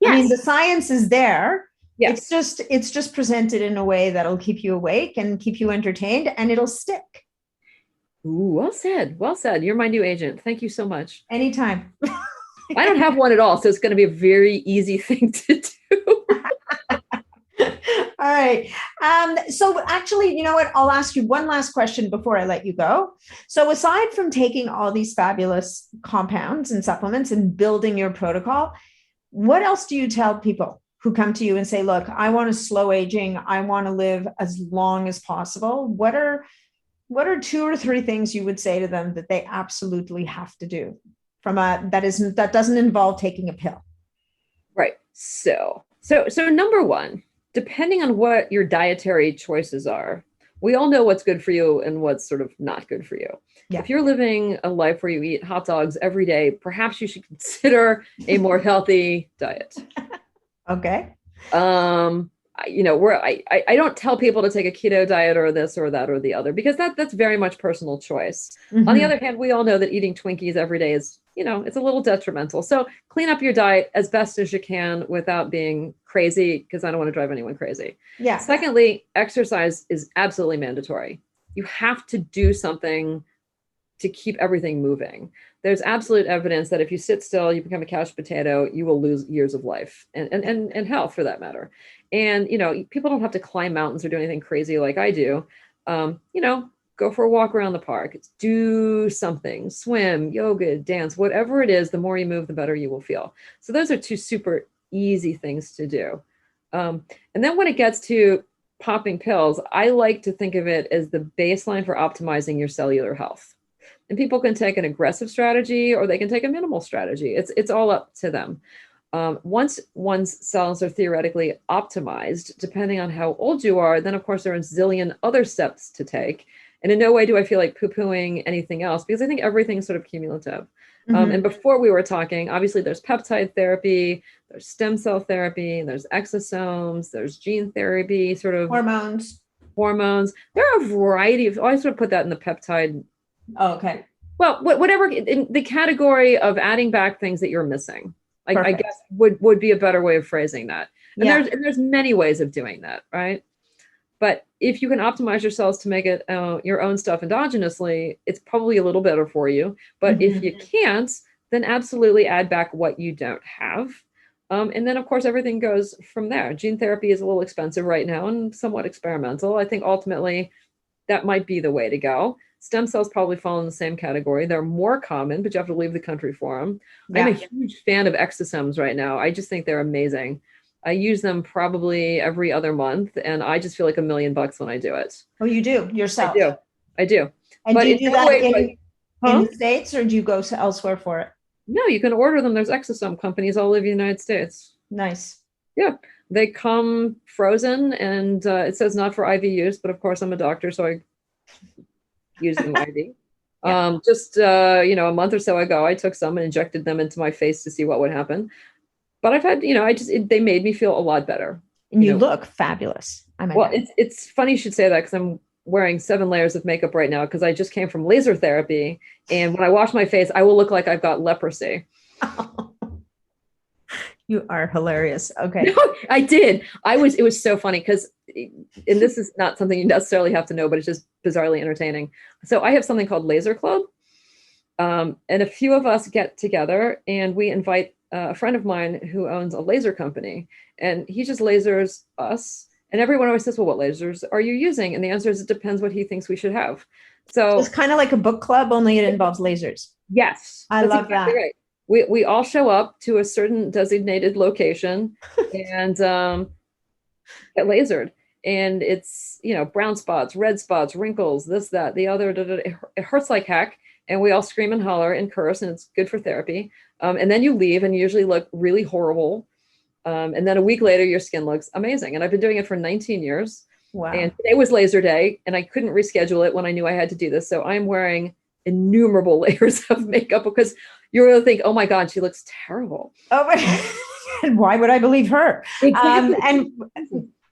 [SPEAKER 1] I mean, the
[SPEAKER 2] Yes.
[SPEAKER 1] science is there.
[SPEAKER 2] Yes.
[SPEAKER 1] It's just presented in a way that'll keep you awake and keep you entertained, and it'll stick
[SPEAKER 2] Ooh, well said. Well said. You're my new agent. Thank you so much.
[SPEAKER 1] anytime.
[SPEAKER 2] I don't have one at all, so it's going to be a very easy thing to do.
[SPEAKER 1] All right. So actually, you know what? I'll ask you one last question before I let you go. So aside from taking all these fabulous compounds and supplements and building your protocol, what else do you tell people who come to you and say, look, I want to slow aging. I want to live as long as possible. What are 2 or 3 things you would say to them that they absolutely have to do that doesn't involve taking a pill?
[SPEAKER 2] Right. So number one, depending on what your dietary choices are, we all know what's good for you and what's sort of not good for you.
[SPEAKER 1] Yeah.
[SPEAKER 2] If you're living a life where you eat hot dogs every day, perhaps you should consider a more healthy diet.
[SPEAKER 1] Okay.
[SPEAKER 2] Where I don't tell people to take a keto diet or this or that or the other, because that's very much personal choice. Mm-hmm. On the other hand, we all know that eating Twinkies every day is, it's a little detrimental. So clean up your diet as best as you can without being crazy, because I don't want to drive anyone crazy.
[SPEAKER 1] Yeah.
[SPEAKER 2] Secondly, exercise is absolutely mandatory. You have to do something to keep everything moving. There's absolute evidence that if you sit still, you become a couch potato, you will lose years of life and health for that matter. And, people don't have to climb mountains or do anything crazy like I do. Go for a walk around the park, do something, swim, yoga, dance, whatever it is, the more you move, the better you will feel. So those are 2 super easy things to do. And then when it gets to popping pills, I like to think of it as the baseline for optimizing your cellular health. And people can take an aggressive strategy or they can take a minimal strategy. It's all up to them. Once one's cells are theoretically optimized, depending on how old you are, then of course there are a zillion other steps to take. And in no way do I feel like poo-pooing anything else, because I think everything's sort of cumulative. Mm-hmm. And before we were talking, obviously there's peptide therapy, there's stem cell therapy, there's exosomes, there's gene therapy, sort of
[SPEAKER 1] hormones.
[SPEAKER 2] There are a variety of, I sort of put that in the peptide.
[SPEAKER 1] Oh, okay.
[SPEAKER 2] Well, whatever, in the category of adding back things that you're missing, I guess would be a better way of phrasing that. And there's many ways of doing that, right? But if you can optimize your cells to make it your own stuff endogenously, it's probably a little better for you. But mm-hmm. if you can't, then absolutely add back what you don't have. And then, of course, everything goes from there. Gene therapy is a little expensive right now and somewhat experimental. I think ultimately that might be the way to go. Stem cells probably fall in the same category. They're more common, but you have to leave the country for them. Yeah. I'm a huge fan of exosomes right now. I just think they're amazing. I use them probably every other month, and I just feel like $1 million when I do it.
[SPEAKER 1] Oh, you do yourself?
[SPEAKER 2] I do.
[SPEAKER 1] And but do you do that in the States, or do you go elsewhere for it?
[SPEAKER 2] No, you can order them. There's exosome companies all over the United States.
[SPEAKER 1] Nice.
[SPEAKER 2] Yeah. They come frozen, and it says not for IV use, but of course I'm a doctor, so I use them IV. Yeah. A month or so ago, I took some and injected them into my face to see what would happen. But I've had, they made me feel a lot better.
[SPEAKER 1] And you look fabulous.
[SPEAKER 2] It's funny you should say that, because I'm wearing 7 layers of makeup right now because I just came from laser therapy. And when I wash my face, I will look like I've got leprosy.
[SPEAKER 1] You are hilarious. Okay.
[SPEAKER 2] I did. It was so funny because, and this is not something you necessarily have to know, but it's just bizarrely entertaining. So I have something called Laser Club. And a few of us get together and we invite a friend of mine who owns a laser company, and he just lasers us. And everyone always says, well, what lasers are you using? And the answer is, it depends what he thinks we should have. So
[SPEAKER 1] it's kind of like a book club, only it involves lasers.
[SPEAKER 2] Yes.
[SPEAKER 1] I love exactly that.
[SPEAKER 2] Right. We all show up to a certain designated location and get lasered. And it's, brown spots, red spots, wrinkles, this, that, the other. It hurts like heck. And we all scream and holler and curse, and it's good for therapy. And then you leave and you usually look really horrible. And then a week later, your skin looks amazing. And I've been doing it for 19 years.
[SPEAKER 1] Wow.
[SPEAKER 2] And today was laser day, and I couldn't reschedule it when I knew I had to do this. So I'm wearing innumerable layers of makeup because you're going to think, oh my God, she looks terrible.
[SPEAKER 1] Oh my God. And why would I believe her?
[SPEAKER 2] Exactly.
[SPEAKER 1] And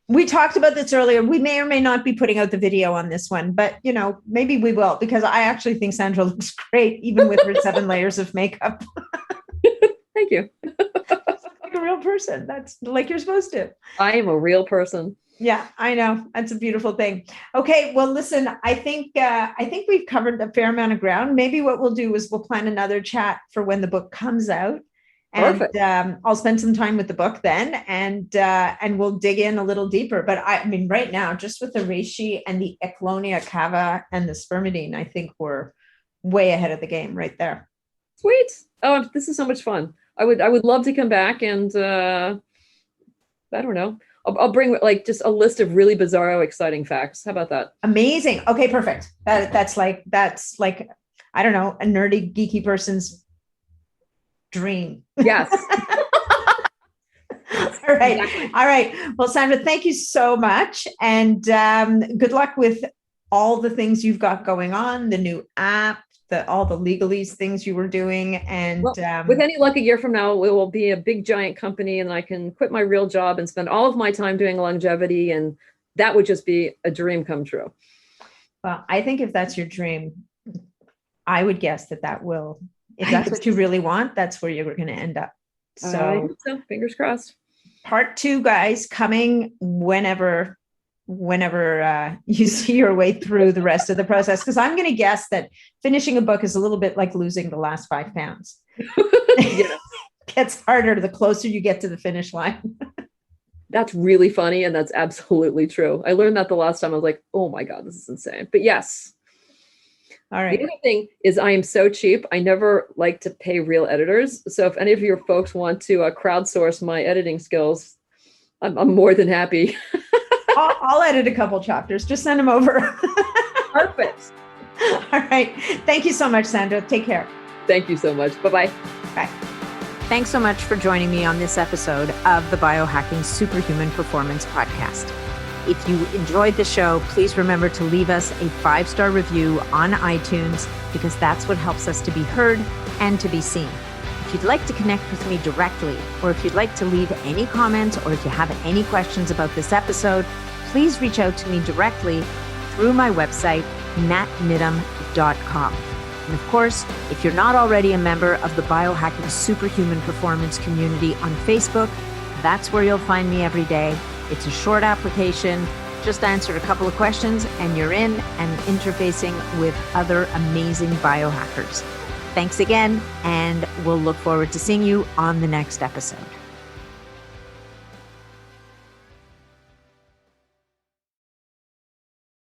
[SPEAKER 1] We talked about this earlier. We may or may not be putting out the video on this one, but maybe we will, because I actually think Sandra looks great, even with her 7 layers of makeup.
[SPEAKER 2] Thank you.
[SPEAKER 1] Like a real person. That's like you're supposed to.
[SPEAKER 2] I am a real person.
[SPEAKER 1] Yeah, I know. That's a beautiful thing. Okay, well, listen, I think we've covered a fair amount of ground. Maybe what we'll do is we'll plan another chat for when the book comes out.
[SPEAKER 2] Perfect.
[SPEAKER 1] And I'll spend some time with the book then, and we'll dig in a little deeper. But I mean, right now, just with the reishi and the Ecklonia, cava, and the spermidine, I think we're way ahead of the game right there.
[SPEAKER 2] Sweet. Oh, this is so much fun. I would love to come back and I don't know. I'll bring like just a list of really bizarro, exciting facts. How about that?
[SPEAKER 1] Amazing. Okay, perfect. That's like I don't know, a nerdy, geeky person's dream.
[SPEAKER 2] Yes.
[SPEAKER 1] All right. Exactly. All right. Well, Sandra, thank you so much. And good luck with all the things you've got going on, the new app, all the legalese things you were doing. And
[SPEAKER 2] with any luck, a year from now, it will be a big, giant company, and I can quit my real job and spend all of my time doing longevity. And that would just be a dream come true.
[SPEAKER 1] Well, I think if that's your dream, I would guess that will, if that's what you really want, that's where you're going to end up. So
[SPEAKER 2] fingers crossed.
[SPEAKER 1] Part 2, guys, coming whenever you see your way through the rest of the process. Because I'm going to guess that finishing a book is a little bit like losing the last 5 pounds. It gets harder the closer you get to the finish line.
[SPEAKER 2] That's really funny. And that's absolutely true. I learned that the last time. I was like, oh my God, this is insane. But yes. All right. The other thing is I am so cheap. I never like to pay real editors. So if any of your folks want to crowdsource my editing skills, I'm more than happy.
[SPEAKER 1] I'll edit a couple chapters. Just send them over.
[SPEAKER 2] Perfect.
[SPEAKER 1] All right. Thank you so much, Sandra. Take care.
[SPEAKER 2] Thank you so much. Bye-bye.
[SPEAKER 1] Bye. Thanks so much for joining me on this episode of the Biohacking Superhuman Performance Podcast. If you enjoyed the show, please remember to leave us a 5-star review on iTunes, because that's what helps us to be heard and to be seen. If you'd like to connect with me directly, or if you'd like to leave any comments, or if you have any questions about this episode, please reach out to me directly through my website, natmidham.com. And of course, if you're not already a member of the Biohacking Superhuman Performance community on Facebook, that's where you'll find me every day. It's a short application. Just answer a couple of questions and you're in and interfacing with other amazing biohackers. Thanks again, and we'll look forward to seeing you on the next episode.